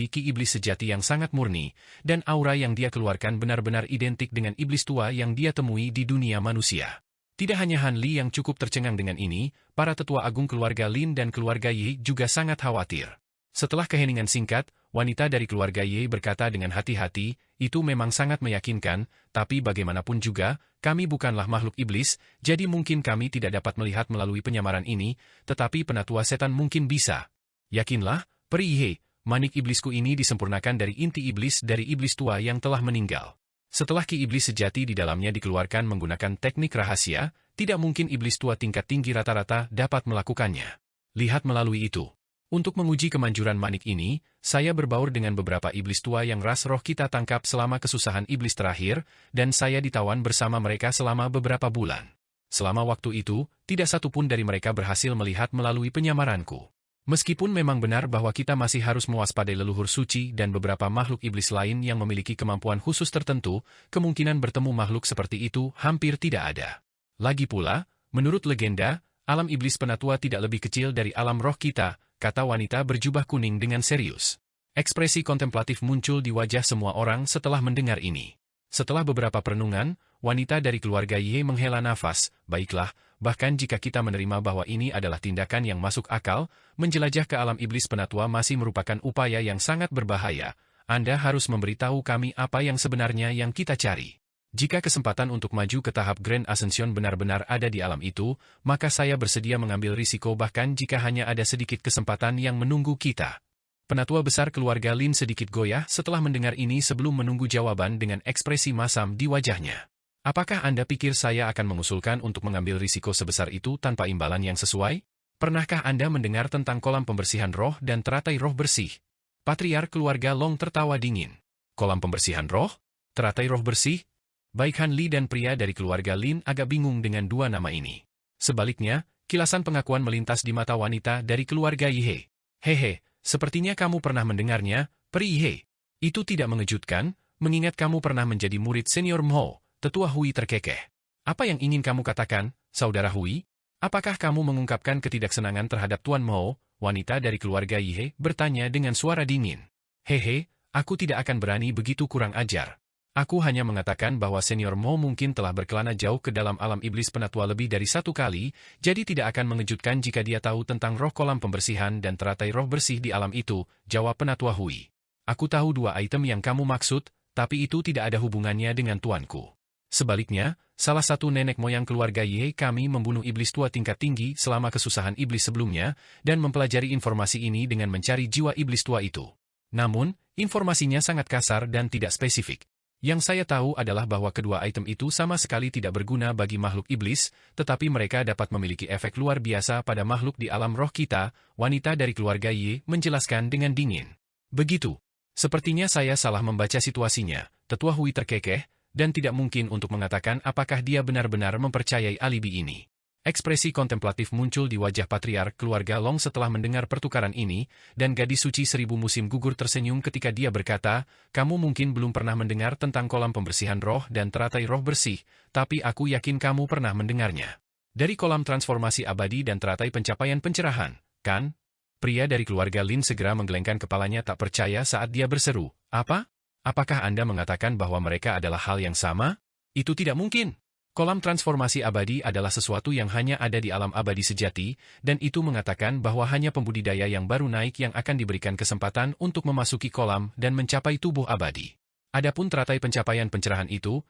ki iblis sejati yang sangat murni, dan aura yang dia keluarkan benar-benar identik dengan iblis tua yang dia temui di dunia manusia. Tidak hanya Han Li yang cukup tercengang dengan ini, para tetua agung keluarga Lin dan keluarga Yi juga sangat khawatir. Setelah keheningan singkat, wanita dari keluarga Yi berkata dengan hati-hati, itu memang sangat meyakinkan, tapi bagaimanapun juga, kami bukanlah makhluk iblis, jadi mungkin kami tidak dapat melihat melalui penyamaran ini, tetapi penatua setan mungkin bisa. Yakinlah, peri Yi, manik iblisku ini disempurnakan dari inti iblis dari iblis tua yang telah meninggal. Setelah ki iblis sejati di dalamnya dikeluarkan menggunakan teknik rahasia, tidak mungkin iblis tua tingkat tinggi rata-rata dapat melakukannya. Lihat melalui itu. Untuk menguji kemanjuran manik ini, saya berbaur dengan beberapa iblis tua yang ras roh kita tangkap selama kesusahan iblis terakhir, dan saya ditawan bersama mereka selama beberapa bulan. Selama waktu itu, tidak satu pun dari mereka berhasil melihat melalui penyamaranku. Meskipun memang benar bahwa kita masih harus mewaspadai leluhur suci dan beberapa makhluk iblis lain yang memiliki kemampuan khusus tertentu, kemungkinan bertemu makhluk seperti itu hampir tidak ada. Lagi pula, menurut legenda, alam iblis penatua tidak lebih kecil dari alam roh kita, kata wanita berjubah kuning dengan serius. Ekspresi kontemplatif muncul di wajah semua orang setelah mendengar ini. Setelah beberapa perenungan, wanita dari keluarga Ye menghela nafas, baiklah, bahkan jika kita menerima bahwa ini adalah tindakan yang masuk akal, menjelajah ke alam iblis penatua masih merupakan upaya yang sangat berbahaya. Anda harus memberitahu kami apa yang sebenarnya yang kita cari. Jika kesempatan untuk maju ke tahap Grand Ascension benar-benar ada di alam itu, maka saya bersedia mengambil risiko bahkan jika hanya ada sedikit kesempatan yang menunggu kita. Penatua besar keluarga Lin sedikit goyah setelah mendengar ini sebelum menunggu jawaban dengan ekspresi masam di wajahnya. Apakah Anda pikir saya akan mengusulkan untuk mengambil risiko sebesar itu tanpa imbalan yang sesuai? Pernahkah Anda mendengar tentang kolam pembersihan roh dan teratai roh bersih? Patriark keluarga Long tertawa dingin. Kolam pembersihan roh? Teratai roh bersih? Baik Han Li dan pria dari keluarga Lin agak bingung dengan dua nama ini. Sebaliknya, kilasan pengakuan melintas di mata wanita dari keluarga Yihe. Hehe, sepertinya kamu pernah mendengarnya, peri Yihe. Itu tidak mengejutkan, mengingat kamu pernah menjadi murid senior Mho, tetua Hui terkekeh. Apa yang ingin kamu katakan, saudara Hui? Apakah kamu mengungkapkan ketidaksenangan terhadap Tuan Mho? Wanita dari keluarga Yihe bertanya dengan suara dingin. Hehe, aku tidak akan berani begitu kurang ajar. Aku hanya mengatakan bahwa senior Mo mungkin telah berkelana jauh ke dalam alam iblis penatua lebih dari satu kali, jadi tidak akan mengejutkan jika dia tahu tentang roh kolam pembersihan dan teratai roh bersih di alam itu, jawab penatua Hui. Aku tahu dua item yang kamu maksud, tapi itu tidak ada hubungannya dengan tuanku. Sebaliknya, salah satu nenek moyang keluarga Ye kami membunuh iblis tua tingkat tinggi selama kesusahan iblis sebelumnya, dan mempelajari informasi ini dengan mencari jiwa iblis tua itu. Namun, informasinya sangat kasar dan tidak spesifik. Yang saya tahu adalah bahwa kedua item itu sama sekali tidak berguna bagi makhluk iblis, tetapi mereka dapat memiliki efek luar biasa pada makhluk di alam roh kita, wanita dari keluarga Ye menjelaskan dengan dingin. Begitu. Sepertinya saya salah membaca situasinya, tetua Hui terkekeh, dan tidak mungkin untuk mengatakan apakah dia benar-benar mempercayai alibi ini. Ekspresi kontemplatif muncul di wajah patriark keluarga Long setelah mendengar pertukaran ini, dan gadis suci 1000 musim gugur tersenyum ketika dia berkata, kamu mungkin belum pernah mendengar tentang kolam pembersihan roh dan teratai roh bersih, tapi aku yakin kamu pernah mendengarnya. Dari kolam transformasi abadi dan teratai pencapaian pencerahan, kan? Pria dari keluarga Lin segera menggelengkan kepalanya tak percaya saat dia berseru, apa? Apakah Anda mengatakan bahwa mereka adalah hal yang sama? Itu tidak mungkin. Kolam transformasi abadi adalah sesuatu yang hanya ada di alam abadi sejati, dan itu mengatakan bahwa hanya pembudidaya yang baru naik yang akan diberikan kesempatan untuk memasuki kolam dan mencapai tubuh abadi. Adapun teratai pencapaian pencerahan itu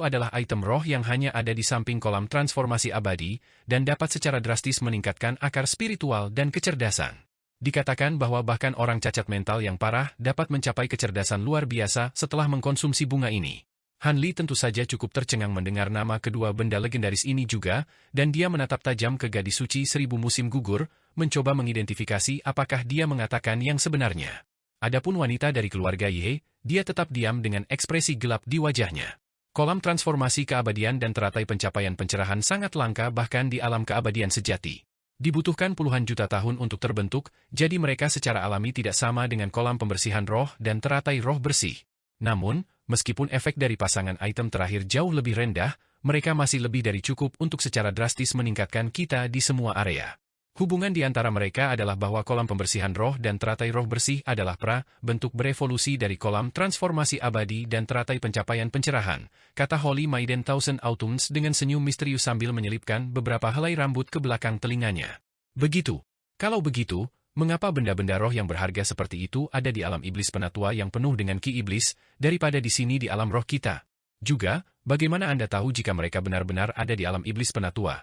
adalah item roh yang hanya ada di samping kolam transformasi abadi, dan dapat secara drastis meningkatkan akar spiritual dan kecerdasan. Dikatakan bahwa bahkan orang cacat mental yang parah dapat mencapai kecerdasan luar biasa setelah mengkonsumsi bunga ini. Han Li tentu saja cukup tercengang mendengar nama kedua benda legendaris ini juga, dan dia menatap tajam ke gadis suci 1000 musim gugur, mencoba mengidentifikasi apakah dia mengatakan yang sebenarnya. Adapun wanita dari keluarga Ye, dia tetap diam dengan ekspresi gelap di wajahnya. Kolam transformasi keabadian dan teratai pencapaian pencerahan sangat langka bahkan di alam keabadian sejati. Dibutuhkan puluhan juta tahun untuk terbentuk, jadi mereka secara alami tidak sama dengan kolam pembersihan roh dan teratai roh bersih. Namun, meskipun efek dari pasangan item terakhir jauh lebih rendah, mereka masih lebih dari cukup untuk secara drastis meningkatkan kita di semua area. Hubungan di antara mereka adalah bahwa kolam pembersihan roh dan teratai roh bersih adalah bentuk berevolusi dari kolam transformasi abadi dan teratai pencapaian pencerahan, kata Holy Maiden Thousand Autumns dengan senyum misterius sambil menyelipkan beberapa helai rambut ke belakang telinganya. Begitu. Kalau begitu, mengapa benda-benda roh yang berharga seperti itu ada di alam iblis penatua yang penuh dengan ki iblis, daripada di sini di alam roh kita? Juga, bagaimana Anda tahu jika mereka benar-benar ada di alam iblis penatua?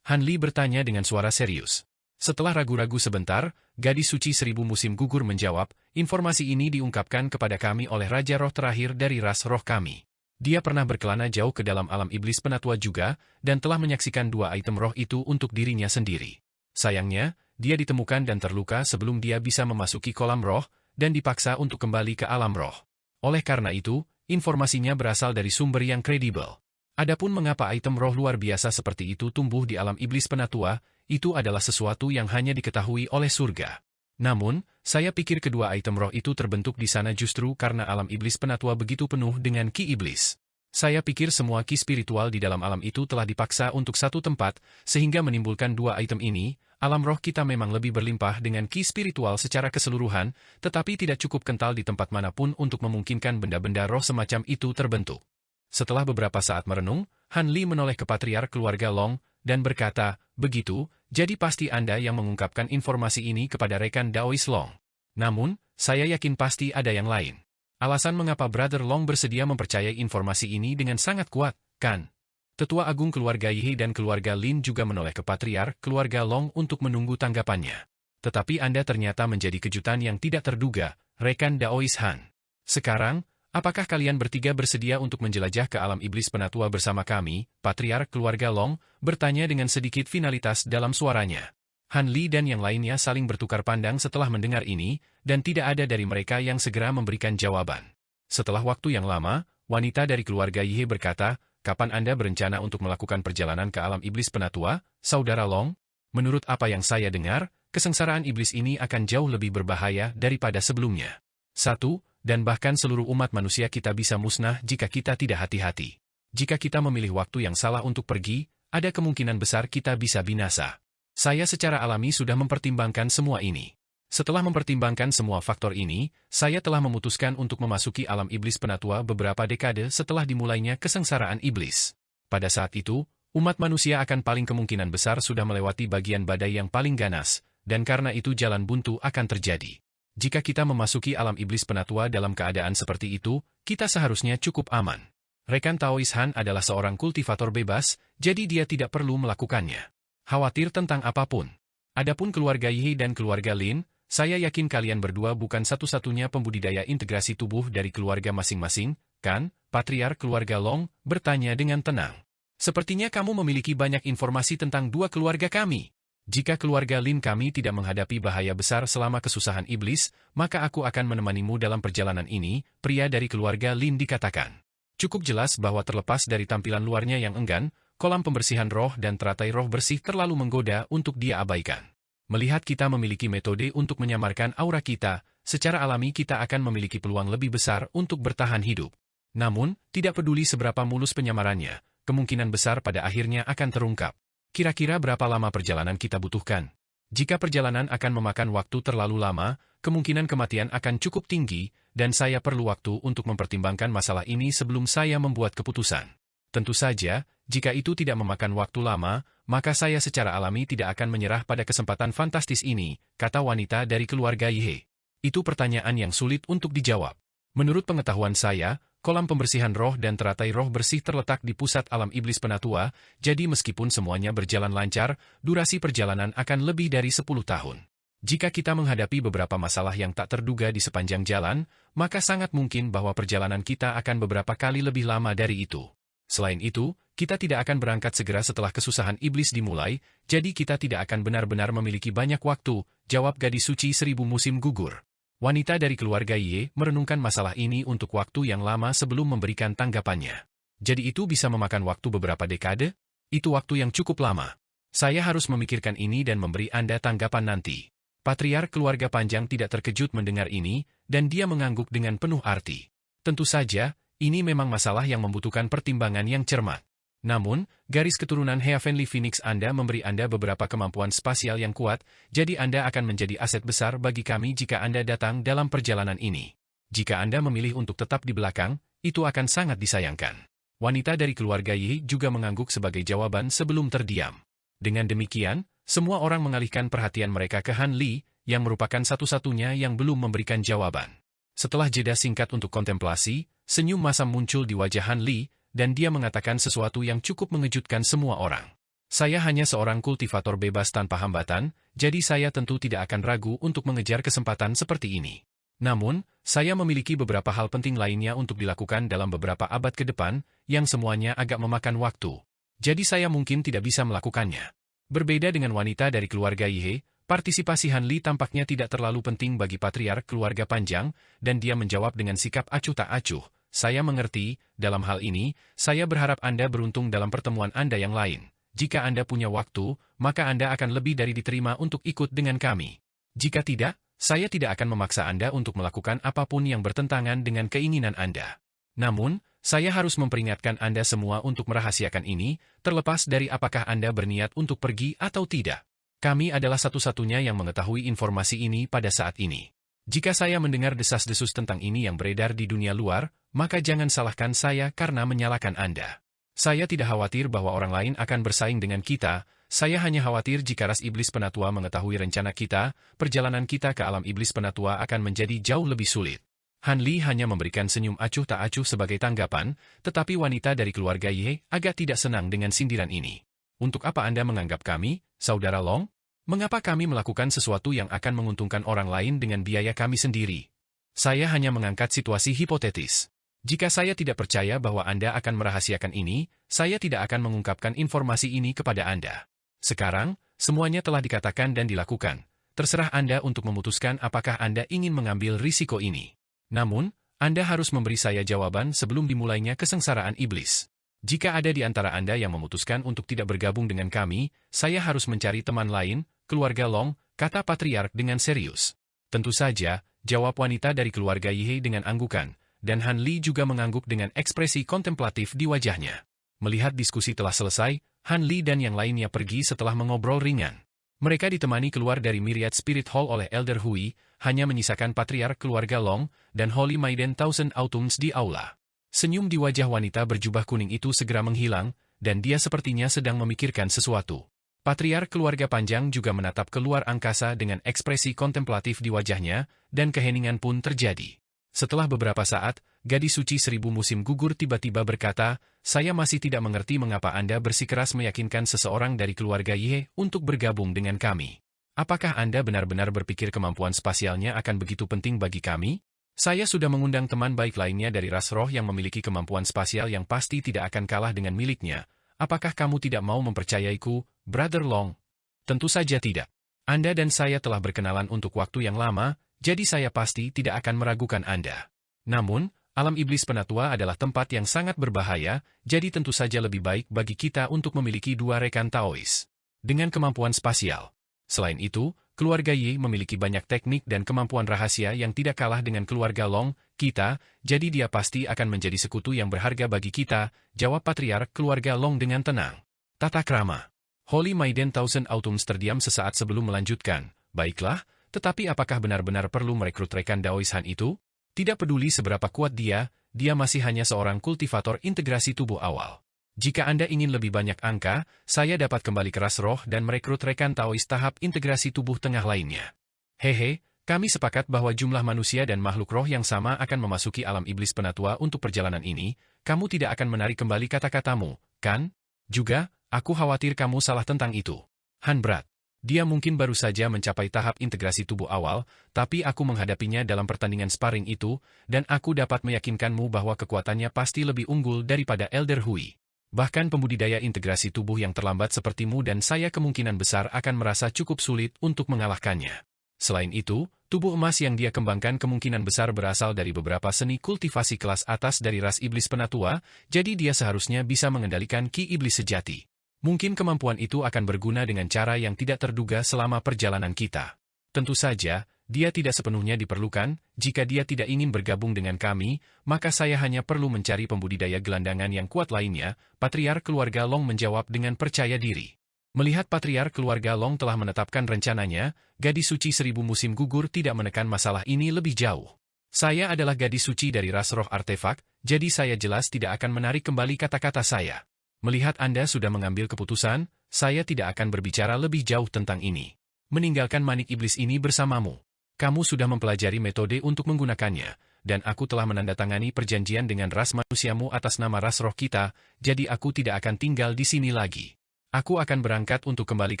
Han Li bertanya dengan suara serius. Setelah ragu-ragu sebentar, gadis suci 1000 musim gugur menjawab, informasi ini diungkapkan kepada kami oleh Raja Roh terakhir dari ras roh kami. Dia pernah berkelana jauh ke dalam alam iblis penatua juga, dan telah menyaksikan 2 item roh itu untuk dirinya sendiri. Sayangnya, dia ditemukan dan terluka sebelum dia bisa memasuki kolam roh, dan dipaksa untuk kembali ke alam roh. Oleh karena itu, informasinya berasal dari sumber yang kredibel. Adapun mengapa item roh luar biasa seperti itu tumbuh di alam iblis penatua, itu adalah sesuatu yang hanya diketahui oleh surga. Namun, saya pikir kedua item roh itu terbentuk di sana justru karena alam iblis penatua begitu penuh dengan ki iblis. Saya pikir semua ki spiritual di dalam alam itu telah dipaksa untuk satu tempat, sehingga menimbulkan 2 item ini. Alam roh kita memang lebih berlimpah dengan ki spiritual secara keseluruhan, tetapi tidak cukup kental di tempat manapun untuk memungkinkan benda-benda roh semacam itu terbentuk. Setelah beberapa saat merenung, Han Li menoleh ke patriark keluarga Long, dan berkata, begitu, jadi pasti Anda yang mengungkapkan informasi ini kepada rekan Daois Long. Namun, saya yakin pasti ada yang lain. Alasan mengapa Brother Long bersedia mempercayai informasi ini dengan sangat kuat, kan? Tetua Agung keluarga Yi dan keluarga Lin juga menoleh ke patriark keluarga Long untuk menunggu tanggapannya. Tetapi Anda ternyata menjadi kejutan yang tidak terduga, rekan Daois Han. Sekarang, apakah kalian bertiga bersedia untuk menjelajah ke alam iblis penatua bersama kami? Patriark keluarga Long bertanya dengan sedikit finalitas dalam suaranya. Han Li dan yang lainnya saling bertukar pandang setelah mendengar ini, dan tidak ada dari mereka yang segera memberikan jawaban. Setelah waktu yang lama, wanita dari keluarga Yi berkata, kapan Anda berencana untuk melakukan perjalanan ke alam iblis penatua, Saudara Long? Menurut apa yang saya dengar, kesengsaraan iblis ini akan jauh lebih berbahaya daripada sebelumnya. 1. Dan bahkan seluruh umat manusia kita bisa musnah jika kita tidak hati-hati. Jika kita memilih waktu yang salah untuk pergi, ada kemungkinan besar kita bisa binasa. Saya secara alami sudah mempertimbangkan semua ini. Setelah mempertimbangkan semua faktor ini, saya telah memutuskan untuk memasuki alam iblis penatua beberapa dekade setelah dimulainya kesengsaraan iblis. Pada saat itu, umat manusia akan paling kemungkinan besar sudah melewati bagian badai yang paling ganas, dan karena itu jalan buntu akan terjadi. Jika kita memasuki alam iblis penatua dalam keadaan seperti itu, kita seharusnya cukup aman. Rekan Taois Han adalah seorang kultivator bebas, jadi dia tidak perlu melakukannya. Khawatir tentang apapun. Adapun keluarga Yi dan keluarga Lin, saya yakin kalian berdua bukan satu-satunya pembudidaya integrasi tubuh dari keluarga masing-masing, kan? Patriark keluarga Long bertanya dengan tenang. Sepertinya kamu memiliki banyak informasi tentang 2 keluarga kami. Jika keluarga Lin kami tidak menghadapi bahaya besar selama kesusahan iblis, maka aku akan menemanimu dalam perjalanan ini, pria dari keluarga Lin dikatakan. Cukup jelas bahwa terlepas dari tampilan luarnya yang enggan, kolam pembersihan roh dan teratai roh bersih terlalu menggoda untuk dia abaikan. Melihat kita memiliki metode untuk menyamarkan aura kita, secara alami kita akan memiliki peluang lebih besar untuk bertahan hidup. Namun, tidak peduli seberapa mulus penyamarannya, kemungkinan besar pada akhirnya akan terungkap. Kira-kira berapa lama perjalanan kita butuhkan? Jika perjalanan akan memakan waktu terlalu lama, kemungkinan kematian akan cukup tinggi, dan saya perlu waktu untuk mempertimbangkan masalah ini sebelum saya membuat keputusan. Tentu saja, jika itu tidak memakan waktu lama, maka saya secara alami tidak akan menyerah pada kesempatan fantastis ini, kata wanita dari keluarga Yi. Itu pertanyaan yang sulit untuk dijawab. Menurut pengetahuan saya, kolam pembersihan roh dan teratai roh bersih terletak di pusat alam iblis penatua, jadi meskipun semuanya berjalan lancar, durasi perjalanan akan lebih dari 10 tahun. Jika kita menghadapi beberapa masalah yang tak terduga di sepanjang jalan, maka sangat mungkin bahwa perjalanan kita akan beberapa kali lebih lama dari itu. Selain itu, kita tidak akan berangkat segera setelah kesusahan iblis dimulai, jadi kita tidak akan benar-benar memiliki banyak waktu, jawab gadis suci 1000 musim gugur. Wanita dari keluarga Ye merenungkan masalah ini untuk waktu yang lama sebelum memberikan tanggapannya. Jadi itu bisa memakan waktu beberapa dekade? Itu waktu yang cukup lama. Saya harus memikirkan ini dan memberi Anda tanggapan nanti. Patriark keluarga panjang tidak terkejut mendengar ini, dan dia mengangguk dengan penuh arti. Tentu saja, ini memang masalah yang membutuhkan pertimbangan yang cermat. Namun, garis keturunan Heavenly Phoenix Anda memberi Anda beberapa kemampuan spasial yang kuat, jadi Anda akan menjadi aset besar bagi kami jika Anda datang dalam perjalanan ini. Jika Anda memilih untuk tetap di belakang, itu akan sangat disayangkan. Wanita dari keluarga Yi juga mengangguk sebagai jawaban sebelum terdiam. Dengan demikian, semua orang mengalihkan perhatian mereka ke Han Li, yang merupakan satu-satunya yang belum memberikan jawaban. Setelah jeda singkat untuk kontemplasi, senyum masam muncul di wajah Han Li, dan dia mengatakan sesuatu yang cukup mengejutkan semua orang. Saya hanya seorang kultivator bebas tanpa hambatan, jadi saya tentu tidak akan ragu untuk mengejar kesempatan seperti ini. Namun, saya memiliki beberapa hal penting lainnya untuk dilakukan dalam beberapa abad ke depan, yang semuanya agak memakan waktu. Jadi saya mungkin tidak bisa melakukannya. Berbeda dengan wanita dari keluarga Yi, partisipasi Han Li tampaknya tidak terlalu penting bagi patriark keluarga panjang, dan dia menjawab dengan sikap acuh tak acuh. Saya mengerti, dalam hal ini, saya berharap Anda beruntung dalam pertemuan Anda yang lain. Jika Anda punya waktu, maka Anda akan lebih dari diterima untuk ikut dengan kami. Jika tidak, saya tidak akan memaksa Anda untuk melakukan apapun yang bertentangan dengan keinginan Anda. Namun, saya harus memperingatkan Anda semua untuk merahasiakan ini, terlepas dari apakah Anda berniat untuk pergi atau tidak. Kami adalah satu-satunya yang mengetahui informasi ini pada saat ini. Jika saya mendengar desas-desus tentang ini yang beredar di dunia luar, maka jangan salahkan saya karena menyalahkan Anda. Saya tidak khawatir bahwa orang lain akan bersaing dengan kita, saya hanya khawatir jika ras iblis penatua mengetahui rencana kita, perjalanan kita ke alam iblis penatua akan menjadi jauh lebih sulit. Han Li hanya memberikan senyum acuh tak acuh sebagai tanggapan, tetapi wanita dari keluarga Ye agak tidak senang dengan sindiran ini. Untuk apa Anda menganggap kami, Saudara Long? Mengapa kami melakukan sesuatu yang akan menguntungkan orang lain dengan biaya kami sendiri? Saya hanya mengangkat situasi hipotetis. Jika saya tidak percaya bahwa Anda akan merahasiakan ini, saya tidak akan mengungkapkan informasi ini kepada Anda. Sekarang, semuanya telah dikatakan dan dilakukan. Terserah Anda untuk memutuskan apakah Anda ingin mengambil risiko ini. Namun, Anda harus memberi saya jawaban sebelum dimulainya kesengsaraan iblis. Jika ada di antara Anda yang memutuskan untuk tidak bergabung dengan kami, saya harus mencari teman lain, keluarga Long, kata patriark dengan serius. Tentu saja, jawab wanita dari keluarga Yi dengan anggukan, dan Han Li juga mengangguk dengan ekspresi kontemplatif di wajahnya. Melihat diskusi telah selesai, Han Li dan yang lainnya pergi setelah mengobrol ringan. Mereka ditemani keluar dari Myriad Spirit Hall oleh Elder Hui, hanya menyisakan patriark keluarga Long, dan Holy Maiden Thousand Autumns di aula. Senyum di wajah wanita berjubah kuning itu segera menghilang, dan dia sepertinya sedang memikirkan sesuatu. Patriark keluarga panjang juga menatap keluar angkasa dengan ekspresi kontemplatif di wajahnya, dan keheningan pun terjadi. Setelah beberapa saat, gadis suci 1000 musim gugur tiba-tiba berkata, saya masih tidak mengerti mengapa Anda bersikeras meyakinkan seseorang dari keluarga Ye untuk bergabung dengan kami. Apakah Anda benar-benar berpikir kemampuan spasialnya akan begitu penting bagi kami? Saya sudah mengundang teman baik lainnya dari ras roh yang memiliki kemampuan spasial yang pasti tidak akan kalah dengan miliknya. Apakah kamu tidak mau mempercayaiku, Brother Long? Tentu saja tidak. Anda dan saya telah berkenalan untuk waktu yang lama, jadi saya pasti tidak akan meragukan Anda. Namun, alam iblis penatua adalah tempat yang sangat berbahaya, jadi tentu saja lebih baik bagi kita untuk memiliki dua rekan Taois dengan kemampuan spasial. Selain itu, keluarga Yi memiliki banyak teknik dan kemampuan rahasia yang tidak kalah dengan keluarga Long, kita, jadi dia pasti akan menjadi sekutu yang berharga bagi kita, jawab patriark keluarga Long dengan tenang. Tata krama. Holy Maiden Thousand Autumns terdiam sesaat sebelum melanjutkan, baiklah, tetapi apakah benar-benar perlu merekrut rekan Daois Han itu? Tidak peduli seberapa kuat dia masih hanya seorang kultivator integrasi tubuh awal. Jika Anda ingin lebih banyak angka, saya dapat kembali ke ras roh dan merekrut rekan Taois tahap integrasi tubuh tengah lainnya. Hehe, kami sepakat bahwa jumlah manusia dan makhluk roh yang sama akan memasuki alam iblis penatua untuk perjalanan ini, kamu tidak akan menarik kembali kata-katamu, kan? Juga, aku khawatir kamu salah tentang itu. Han berat. Dia mungkin baru saja mencapai tahap integrasi tubuh awal, tapi aku menghadapinya dalam pertandingan sparring itu, dan aku dapat meyakinkanmu bahwa kekuatannya pasti lebih unggul daripada Elder Hui. Bahkan pembudidaya integrasi tubuh yang terlambat sepertimu dan saya kemungkinan besar akan merasa cukup sulit untuk mengalahkannya. Selain itu, tubuh emas yang dia kembangkan kemungkinan besar berasal dari beberapa seni kultivasi kelas atas dari ras iblis penatua, jadi dia seharusnya bisa mengendalikan ki iblis sejati. Mungkin kemampuan itu akan berguna dengan cara yang tidak terduga selama perjalanan kita. Tentu saja, dia tidak sepenuhnya diperlukan. Jika dia tidak ingin bergabung dengan kami, maka saya hanya perlu mencari pembudidaya gelandangan yang kuat lainnya, Patriark keluarga Long menjawab dengan percaya diri. Melihat Patriark keluarga Long telah menetapkan rencananya, gadis suci 1000 musim gugur tidak menekan masalah ini lebih jauh. Saya adalah gadis suci dari ras roh artefak, jadi saya jelas tidak akan menarik kembali kata-kata saya. Melihat Anda sudah mengambil keputusan, saya tidak akan berbicara lebih jauh tentang ini. Meninggalkan manik iblis ini bersamamu. Kamu sudah mempelajari metode untuk menggunakannya, dan aku telah menandatangani perjanjian dengan ras manusiamu atas nama ras roh kita, jadi aku tidak akan tinggal di sini lagi. Aku akan berangkat untuk kembali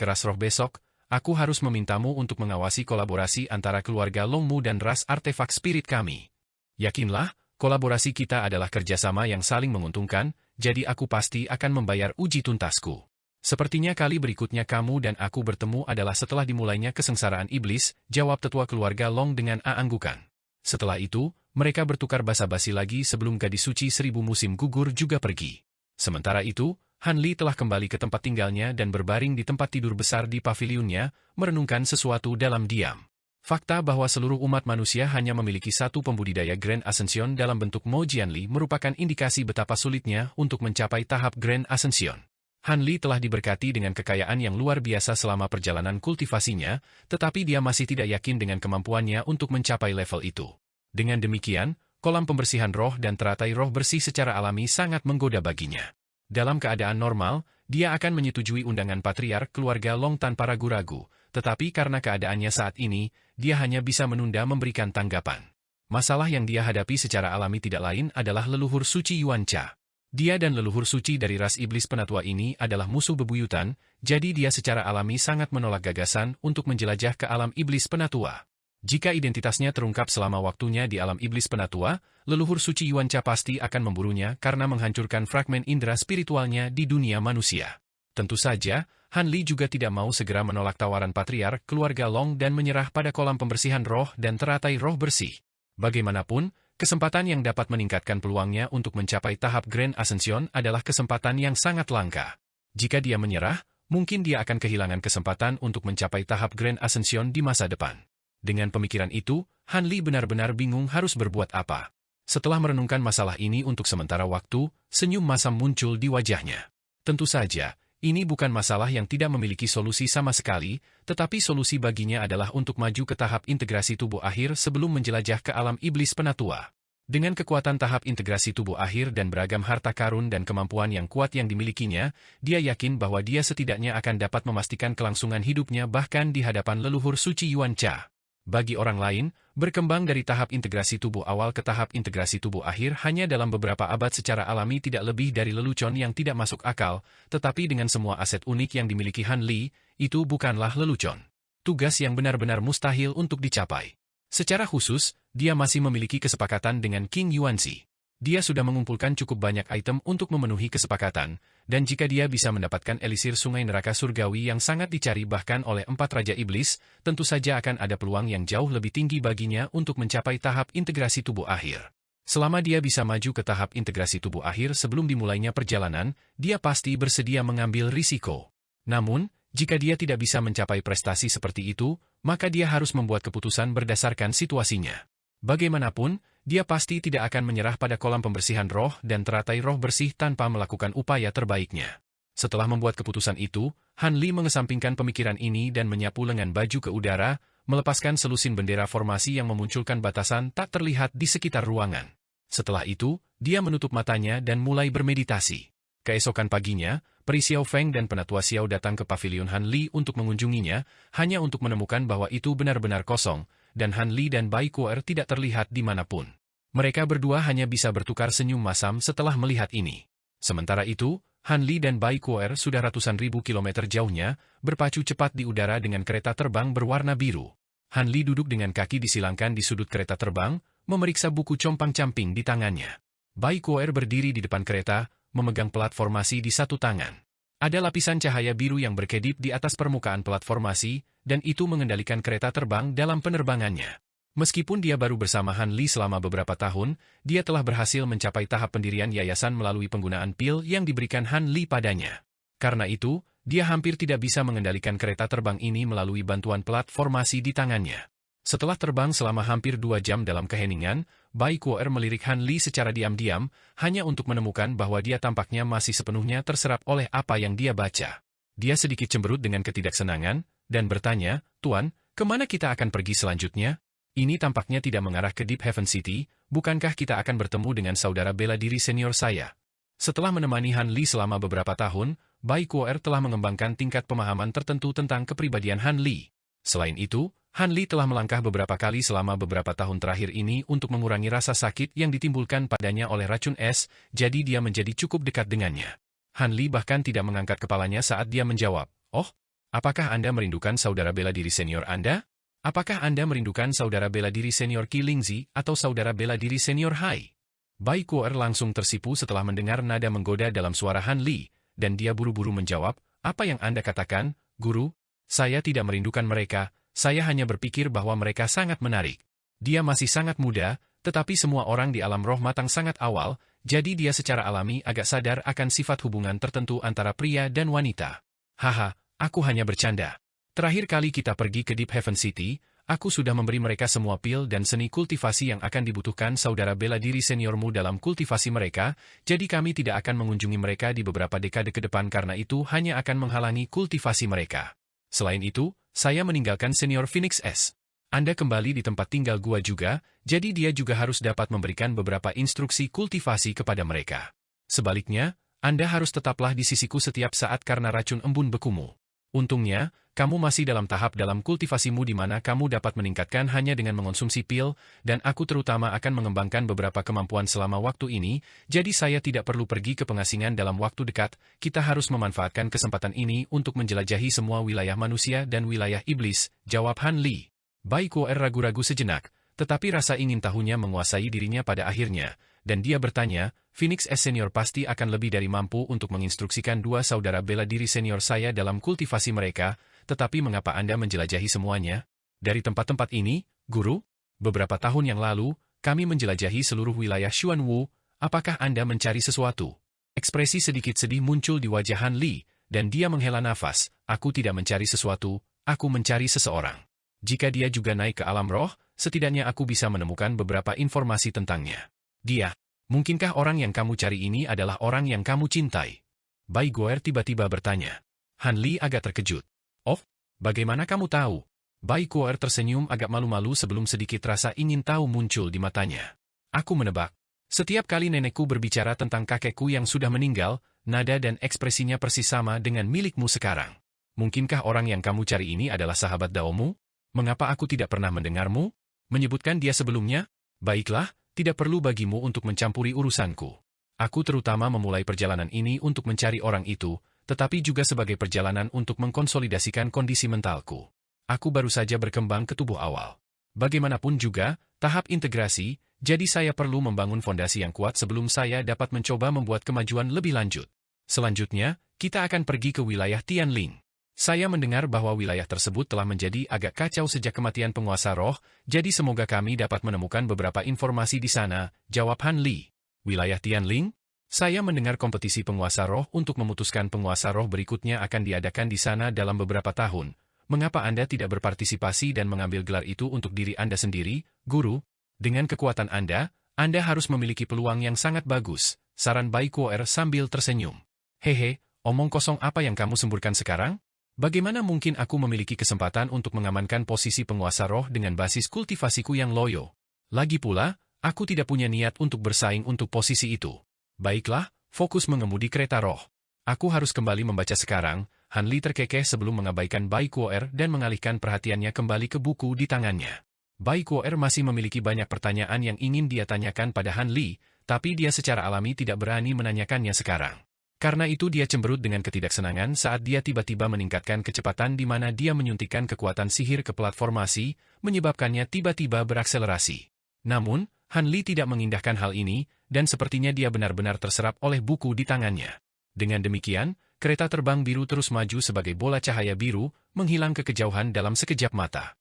ke ras roh besok. Aku harus memintamu untuk mengawasi kolaborasi antara keluarga Longmu dan ras artefak spirit kami. Yakinlah, kolaborasi kita adalah kerjasama yang saling menguntungkan, jadi aku pasti akan membayar uji tuntasku. Sepertinya kali berikutnya kamu dan aku bertemu adalah setelah dimulainya kesengsaraan iblis, jawab tetua keluarga Long dengan anggukan. Setelah itu, mereka bertukar basa-basi lagi sebelum gadis suci 1000 musim gugur juga pergi. Sementara itu, Han Li telah kembali ke tempat tinggalnya dan berbaring di tempat tidur besar di pavilionnya, merenungkan sesuatu dalam diam. Fakta bahwa seluruh umat manusia hanya memiliki satu pembudidaya Grand Ascension dalam bentuk Mo Jianli merupakan indikasi betapa sulitnya untuk mencapai tahap Grand Ascension. Han Li telah diberkati dengan kekayaan yang luar biasa selama perjalanan kultivasinya, tetapi dia masih tidak yakin dengan kemampuannya untuk mencapai level itu. Dengan demikian, kolam pembersihan roh dan teratai roh bersih secara alami sangat menggoda baginya. Dalam keadaan normal, dia akan menyetujui undangan Patriark keluarga Long tanpa ragu-ragu, tetapi karena keadaannya saat ini, dia hanya bisa menunda memberikan tanggapan. Masalah yang dia hadapi secara alami tidak lain adalah leluhur suci Yuan Cha. Dia dan leluhur suci dari ras iblis penatua ini adalah musuh bebuyutan, jadi dia secara alami sangat menolak gagasan untuk menjelajah ke alam iblis penatua. Jika identitasnya terungkap selama waktunya di alam iblis penatua, leluhur suci Yuan Cha pasti akan memburunya karena menghancurkan fragmen indera spiritualnya di dunia manusia. Tentu saja, Han Li juga tidak mau segera menolak tawaran Patriark keluarga Long dan menyerah pada kolam pembersihan roh dan teratai roh bersih. Bagaimanapun, kesempatan yang dapat meningkatkan peluangnya untuk mencapai tahap Grand Ascension adalah kesempatan yang sangat langka. Jika dia menyerah, mungkin dia akan kehilangan kesempatan untuk mencapai tahap Grand Ascension di masa depan. Dengan pemikiran itu, Han Li benar-benar bingung harus berbuat apa. Setelah merenungkan masalah ini untuk sementara waktu, senyum masam muncul di wajahnya. Tentu saja, ini bukan masalah yang tidak memiliki solusi sama sekali, tetapi solusi baginya adalah untuk maju ke tahap integrasi tubuh akhir sebelum menjelajah ke alam iblis penatua. Dengan kekuatan tahap integrasi tubuh akhir dan beragam harta karun dan kemampuan yang kuat yang dimilikinya, dia yakin bahwa dia setidaknya akan dapat memastikan kelangsungan hidupnya bahkan di hadapan leluhur suci Yuan Cha. Bagi orang lain, berkembang dari tahap integrasi tubuh awal ke tahap integrasi tubuh akhir hanya dalam beberapa abad secara alami tidak lebih dari lelucon yang tidak masuk akal, tetapi dengan semua aset unik yang dimiliki Han Li, itu bukanlah lelucon. Tugas yang benar-benar mustahil untuk dicapai. Secara khusus, dia masih memiliki kesepakatan dengan King Yuanzi. Dia sudah mengumpulkan cukup banyak item untuk memenuhi kesepakatan, dan jika dia bisa mendapatkan elisir sungai neraka surgawi yang sangat dicari bahkan oleh 4 Raja Iblis, tentu saja akan ada peluang yang jauh lebih tinggi baginya untuk mencapai tahap integrasi tubuh akhir. Selama dia bisa maju ke tahap integrasi tubuh akhir sebelum dimulainya perjalanan, dia pasti bersedia mengambil risiko. Namun, jika dia tidak bisa mencapai prestasi seperti itu, maka dia harus membuat keputusan berdasarkan situasinya. Bagaimanapun, dia pasti tidak akan menyerah pada kolam pembersihan roh dan teratai roh bersih tanpa melakukan upaya terbaiknya. Setelah membuat keputusan itu, Han Li mengesampingkan pemikiran ini dan menyapu lengan baju ke udara, melepaskan selusin bendera formasi yang memunculkan batasan tak terlihat di sekitar ruangan. Setelah itu, dia menutup matanya dan mulai bermeditasi. Keesokan paginya, Peri Xiao Feng dan Penatua Xiao datang ke pavilion Han Li untuk mengunjunginya, hanya untuk menemukan bahwa itu benar-benar kosong, dan Han Li dan Bai Kuer tidak terlihat dimanapun. Mereka berdua hanya bisa bertukar senyum masam setelah melihat ini. Sementara itu, Han Li dan Bai Kuer sudah ratusan ribu kilometer jauhnya, berpacu cepat di udara dengan kereta terbang berwarna biru. Han Li duduk dengan kaki disilangkan di sudut kereta terbang, memeriksa buku compang-camping di tangannya. Bai Kuer berdiri di depan kereta, memegang pelat formasi di satu tangan. Ada lapisan cahaya biru yang berkedip di atas permukaan pelat formasi, dan itu mengendalikan kereta terbang dalam penerbangannya. Meskipun dia baru bersama Han Li selama beberapa tahun, dia telah berhasil mencapai tahap pendirian yayasan melalui penggunaan pil yang diberikan Han Li padanya. Karena itu, dia hampir tidak bisa mengendalikan kereta terbang ini melalui bantuan platformasi di tangannya. Setelah terbang selama hampir 2 jam dalam keheningan, Bai Kuo-er melirik Han Li secara diam-diam, hanya untuk menemukan bahwa dia tampaknya masih sepenuhnya terserap oleh apa yang dia baca. Dia sedikit cemberut dengan ketidaksenangan, dan bertanya, "Tuan, kemana kita akan pergi selanjutnya? Ini tampaknya tidak mengarah ke Deep Heaven City, bukankah kita akan bertemu dengan saudara bela diri senior saya?" Setelah menemani Han Li selama beberapa tahun, Bai Kuo-er telah mengembangkan tingkat pemahaman tertentu tentang kepribadian Han Li. Selain itu, Han Li telah melangkah beberapa kali selama beberapa tahun terakhir ini untuk mengurangi rasa sakit yang ditimbulkan padanya oleh racun es, jadi dia menjadi cukup dekat dengannya. Han Li bahkan tidak mengangkat kepalanya saat dia menjawab, "Oh, apakah Anda merindukan saudara bela diri senior Anda? Apakah Anda merindukan saudara bela diri senior Qi Lingzi atau saudara bela diri senior Hai?" Bai Kuo-er langsung tersipu setelah mendengar nada menggoda dalam suara Han Li, dan dia buru-buru menjawab, "Apa yang Anda katakan, Guru? Saya tidak merindukan mereka. Saya hanya berpikir bahwa mereka sangat menarik. Dia masih sangat muda, tetapi semua orang di alam roh matang sangat awal, jadi dia secara alami agak sadar akan sifat hubungan tertentu antara pria dan wanita. Haha, aku hanya bercanda. Terakhir kali kita pergi ke Deep Heaven City, aku sudah memberi mereka semua pil dan seni kultivasi yang akan dibutuhkan saudara bela diri seniormu dalam kultivasi mereka, jadi kami tidak akan mengunjungi mereka di beberapa dekade ke depan karena itu hanya akan menghalangi kultivasi mereka. Selain itu, saya meninggalkan senior Phoenix S. Anda kembali di tempat tinggal gua juga, jadi dia juga harus dapat memberikan beberapa instruksi kultivasi kepada mereka. Sebaliknya, Anda harus tetaplah di sisiku setiap saat karena racun embun bekumu. Untungnya, kamu masih dalam tahap dalam kultivasimu di mana kamu dapat meningkatkan hanya dengan mengonsumsi pil, dan aku terutama akan mengembangkan beberapa kemampuan selama waktu ini, jadi saya tidak perlu pergi ke pengasingan dalam waktu dekat, kita harus memanfaatkan kesempatan ini untuk menjelajahi semua wilayah manusia dan wilayah iblis, jawab Han Li. Bai Kuo-er ragu-ragu sejenak, tetapi rasa ingin tahunya menguasai dirinya pada akhirnya, dan dia bertanya, "Phoenix S senior pasti akan lebih dari mampu untuk menginstruksikan 2 saudara bela diri senior saya dalam kultivasi mereka, tetapi mengapa Anda menjelajahi semuanya? Dari tempat-tempat ini, Guru? Beberapa tahun yang lalu, kami menjelajahi seluruh wilayah Xuanwu, apakah Anda mencari sesuatu?" Ekspresi sedikit sedih muncul di wajah Han Li, dan dia menghela nafas, "Aku tidak mencari sesuatu, aku mencari seseorang. Jika dia juga naik ke alam roh, setidaknya aku bisa menemukan beberapa informasi tentangnya. Dia, mungkinkah orang yang kamu cari ini adalah orang yang kamu cintai?" Bai Kuo-er tiba-tiba bertanya. Han Li agak terkejut. "Oh, bagaimana kamu tahu?" Bai Kuo-er tersenyum agak malu-malu sebelum sedikit rasa ingin tahu muncul di matanya. "Aku menebak. Setiap kali nenekku berbicara tentang kakekku yang sudah meninggal, nada dan ekspresinya persis sama dengan milikmu sekarang. Mungkinkah orang yang kamu cari ini adalah sahabat Daomu? Mengapa aku tidak pernah mendengarmu menyebutkan dia sebelumnya? Baiklah, tidak perlu bagimu untuk mencampuri urusanku. Aku terutama memulai perjalanan ini untuk mencari orang itu, tetapi juga sebagai perjalanan untuk mengkonsolidasikan kondisi mentalku. Aku baru saja berkembang ke tubuh awal. Bagaimanapun juga, tahap integrasi, jadi saya perlu membangun fondasi yang kuat sebelum saya dapat mencoba membuat kemajuan lebih lanjut. Selanjutnya, kita akan pergi ke wilayah Tianling. Saya mendengar bahwa wilayah tersebut telah menjadi agak kacau sejak kematian penguasa roh, jadi semoga kami dapat menemukan beberapa informasi di sana, jawab Han Li. Wilayah Tianling? Saya mendengar kompetisi penguasa roh untuk memutuskan penguasa roh berikutnya akan diadakan di sana dalam beberapa tahun. Mengapa Anda tidak berpartisipasi dan mengambil gelar itu untuk diri Anda sendiri, Guru? Dengan kekuatan Anda harus memiliki peluang yang sangat bagus, saran Bai Kuo-er sambil tersenyum. Hehe, omong kosong apa yang kamu semburkan sekarang? Bagaimana mungkin aku memiliki kesempatan untuk mengamankan posisi penguasa roh dengan basis kultivasiku yang loyo? Lagi pula, aku tidak punya niat untuk bersaing untuk posisi itu. Baiklah, fokus mengemudi kereta roh. Aku harus kembali membaca sekarang. Han Li terkekeh sebelum mengabaikan Bai Kuo-er dan mengalihkan perhatiannya kembali ke buku di tangannya. Bai Kuo-er masih memiliki banyak pertanyaan yang ingin dia tanyakan pada Han Li, tapi dia secara alami tidak berani menanyakannya sekarang. Karena itu dia cemberut dengan ketidaksenangan saat dia tiba-tiba meningkatkan kecepatan di mana dia menyuntikkan kekuatan sihir ke platformasi, menyebabkannya tiba-tiba berakselerasi. Namun, Han Li tidak mengindahkan hal ini, dan sepertinya dia benar-benar terserap oleh buku di tangannya. Dengan demikian, kereta terbang biru terus maju sebagai bola cahaya biru, menghilang ke kejauhan dalam sekejap mata.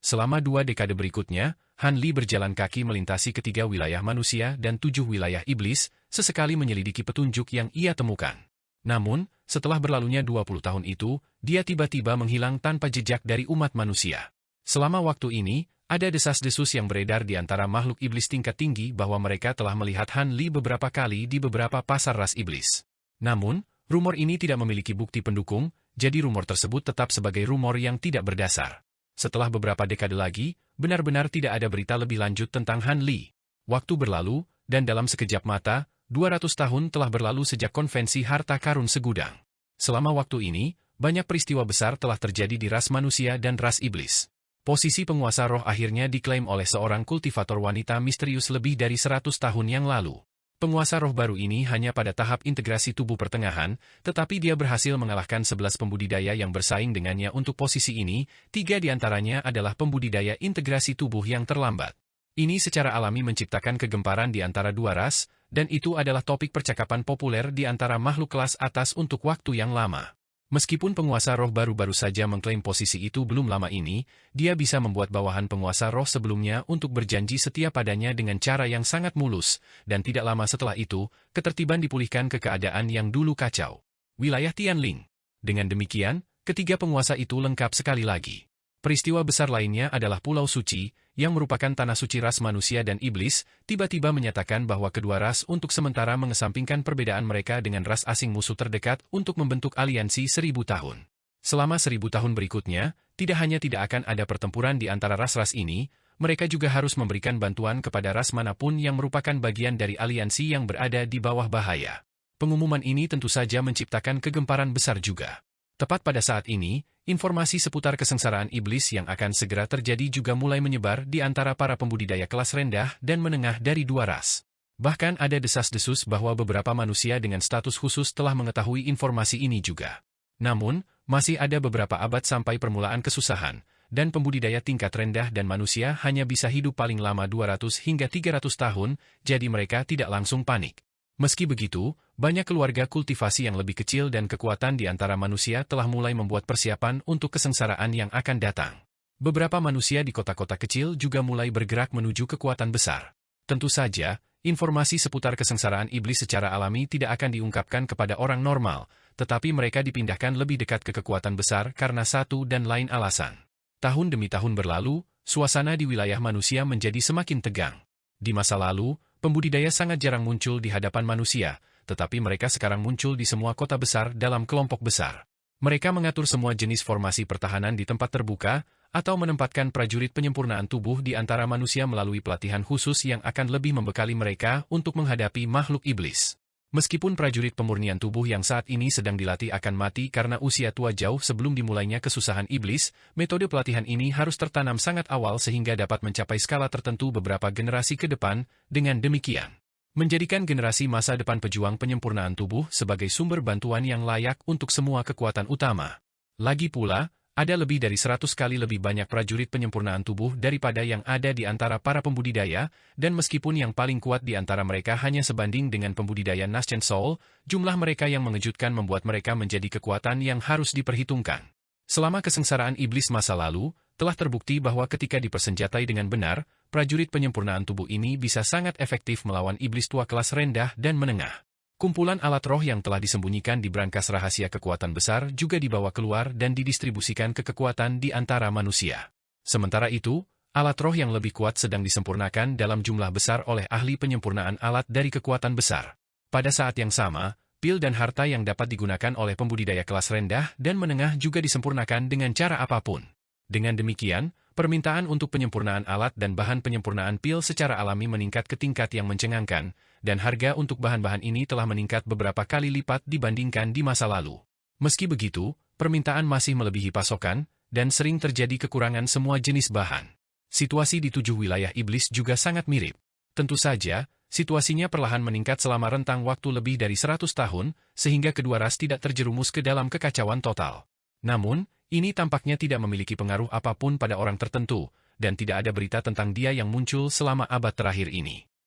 Selama 2 dekade berikutnya, Han Li berjalan kaki melintasi ketiga wilayah manusia dan 7 wilayah iblis, sesekali menyelidiki petunjuk yang ia temukan. Namun, setelah berlalunya 20 tahun itu, dia tiba-tiba menghilang tanpa jejak dari umat manusia. Selama waktu ini, ada desas-desus yang beredar di antara makhluk iblis tingkat tinggi bahwa mereka telah melihat Han Li beberapa kali di beberapa pasar ras iblis. Namun, rumor ini tidak memiliki bukti pendukung, jadi rumor tersebut tetap sebagai rumor yang tidak berdasar. Setelah beberapa dekade lagi, benar-benar tidak ada berita lebih lanjut tentang Han Li. Waktu berlalu, dan dalam sekejap mata, 200 tahun telah berlalu sejak konvensi harta karun segudang. Selama waktu ini, banyak peristiwa besar telah terjadi di ras manusia dan ras iblis. Posisi penguasa roh akhirnya diklaim oleh seorang kultivator wanita misterius lebih dari 100 tahun yang lalu. Penguasa roh baru ini hanya pada tahap integrasi tubuh pertengahan, tetapi dia berhasil mengalahkan 11 pembudidaya yang bersaing dengannya untuk posisi ini, 3 diantaranya adalah pembudidaya integrasi tubuh yang terlambat. Ini secara alami menciptakan kegemparan di antara dua ras, dan itu adalah topik percakapan populer di antara makhluk kelas atas untuk waktu yang lama. Meskipun penguasa roh baru-baru saja mengklaim posisi itu belum lama ini, dia bisa membuat bawahan penguasa roh sebelumnya untuk berjanji setia padanya dengan cara yang sangat mulus, dan tidak lama setelah itu, ketertiban dipulihkan ke keadaan yang dulu kacau. Wilayah Tianling. Dengan demikian, ketiga penguasa itu lengkap sekali lagi. Peristiwa besar lainnya adalah Pulau Suci, yang merupakan tanah suci ras manusia dan iblis, tiba-tiba menyatakan bahwa kedua ras untuk sementara mengesampingkan perbedaan mereka dengan ras asing musuh terdekat untuk membentuk aliansi 1000 tahun. Selama 1000 tahun berikutnya, tidak hanya tidak akan ada pertempuran di antara ras-ras ini, mereka juga harus memberikan bantuan kepada ras manapun yang merupakan bagian dari aliansi yang berada di bawah bahaya. Pengumuman ini tentu saja menciptakan kegemparan besar juga. Tepat pada saat ini, informasi seputar kesengsaraan iblis yang akan segera terjadi juga mulai menyebar di antara para pembudidaya kelas rendah dan menengah dari dua ras. Bahkan ada desas-desus bahwa beberapa manusia dengan status khusus telah mengetahui informasi ini juga. Namun, masih ada beberapa abad sampai permulaan kesusahan, dan pembudidaya tingkat rendah dan manusia hanya bisa hidup paling lama 200 hingga 300 tahun, jadi mereka tidak langsung panik. Meski begitu, banyak keluarga kultivasi yang lebih kecil dan kekuatan di antara manusia telah mulai membuat persiapan untuk kesengsaraan yang akan datang. Beberapa manusia di kota-kota kecil juga mulai bergerak menuju kekuatan besar. Tentu saja, informasi seputar kesengsaraan iblis secara alami tidak akan diungkapkan kepada orang normal, tetapi mereka dipindahkan lebih dekat ke kekuatan besar karena satu dan lain alasan. Tahun demi tahun berlalu, suasana di wilayah manusia menjadi semakin tegang. Di masa lalu, pembudidaya sangat jarang muncul di hadapan manusia, tetapi mereka sekarang muncul di semua kota besar dalam kelompok besar. Mereka mengatur semua jenis formasi pertahanan di tempat terbuka, atau menempatkan prajurit penyempurnaan tubuh di antara manusia melalui pelatihan khusus yang akan lebih membekali mereka untuk menghadapi makhluk iblis. Meskipun prajurit pemurnian tubuh yang saat ini sedang dilatih akan mati karena usia tua jauh sebelum dimulainya kesusahan iblis, metode pelatihan ini harus tertanam sangat awal sehingga dapat mencapai skala tertentu beberapa generasi ke depan, dengan demikian menjadikan generasi masa depan pejuang penyempurnaan tubuh sebagai sumber bantuan yang layak untuk semua kekuatan utama. Lagi pula, ada lebih dari 100 kali lebih banyak prajurit penyempurnaan tubuh daripada yang ada di antara para pembudidaya, dan meskipun yang paling kuat di antara mereka hanya sebanding dengan pembudidaya Nascent Soul, jumlah mereka yang mengejutkan membuat mereka menjadi kekuatan yang harus diperhitungkan. Selama kesengsaraan iblis masa lalu, telah terbukti bahwa ketika dipersenjatai dengan benar, prajurit penyempurnaan tubuh ini bisa sangat efektif melawan iblis tua kelas rendah dan menengah. Kumpulan alat roh yang telah disembunyikan di brankas rahasia kekuatan besar juga dibawa keluar dan didistribusikan ke kekuatan di antara manusia. Sementara itu, alat roh yang lebih kuat sedang disempurnakan dalam jumlah besar oleh ahli penyempurnaan alat dari kekuatan besar. Pada saat yang sama, pil dan harta yang dapat digunakan oleh pembudidaya kelas rendah dan menengah juga disempurnakan dengan cara apapun. Dengan demikian, permintaan untuk penyempurnaan alat dan bahan penyempurnaan pil secara alami meningkat ke tingkat yang mencengangkan, dan harga untuk bahan-bahan ini telah meningkat beberapa kali lipat dibandingkan di masa lalu. Meski begitu, permintaan masih melebihi pasokan, dan sering terjadi kekurangan semua jenis bahan. Situasi di 7 wilayah iblis juga sangat mirip. Tentu saja, situasinya perlahan meningkat selama rentang waktu lebih dari 100 tahun, sehingga kedua ras tidak terjerumus ke dalam kekacauan total. Namun, ini tampaknya tidak memiliki pengaruh apapun pada orang tertentu, dan tidak ada berita tentang dia yang muncul selama abad terakhir ini.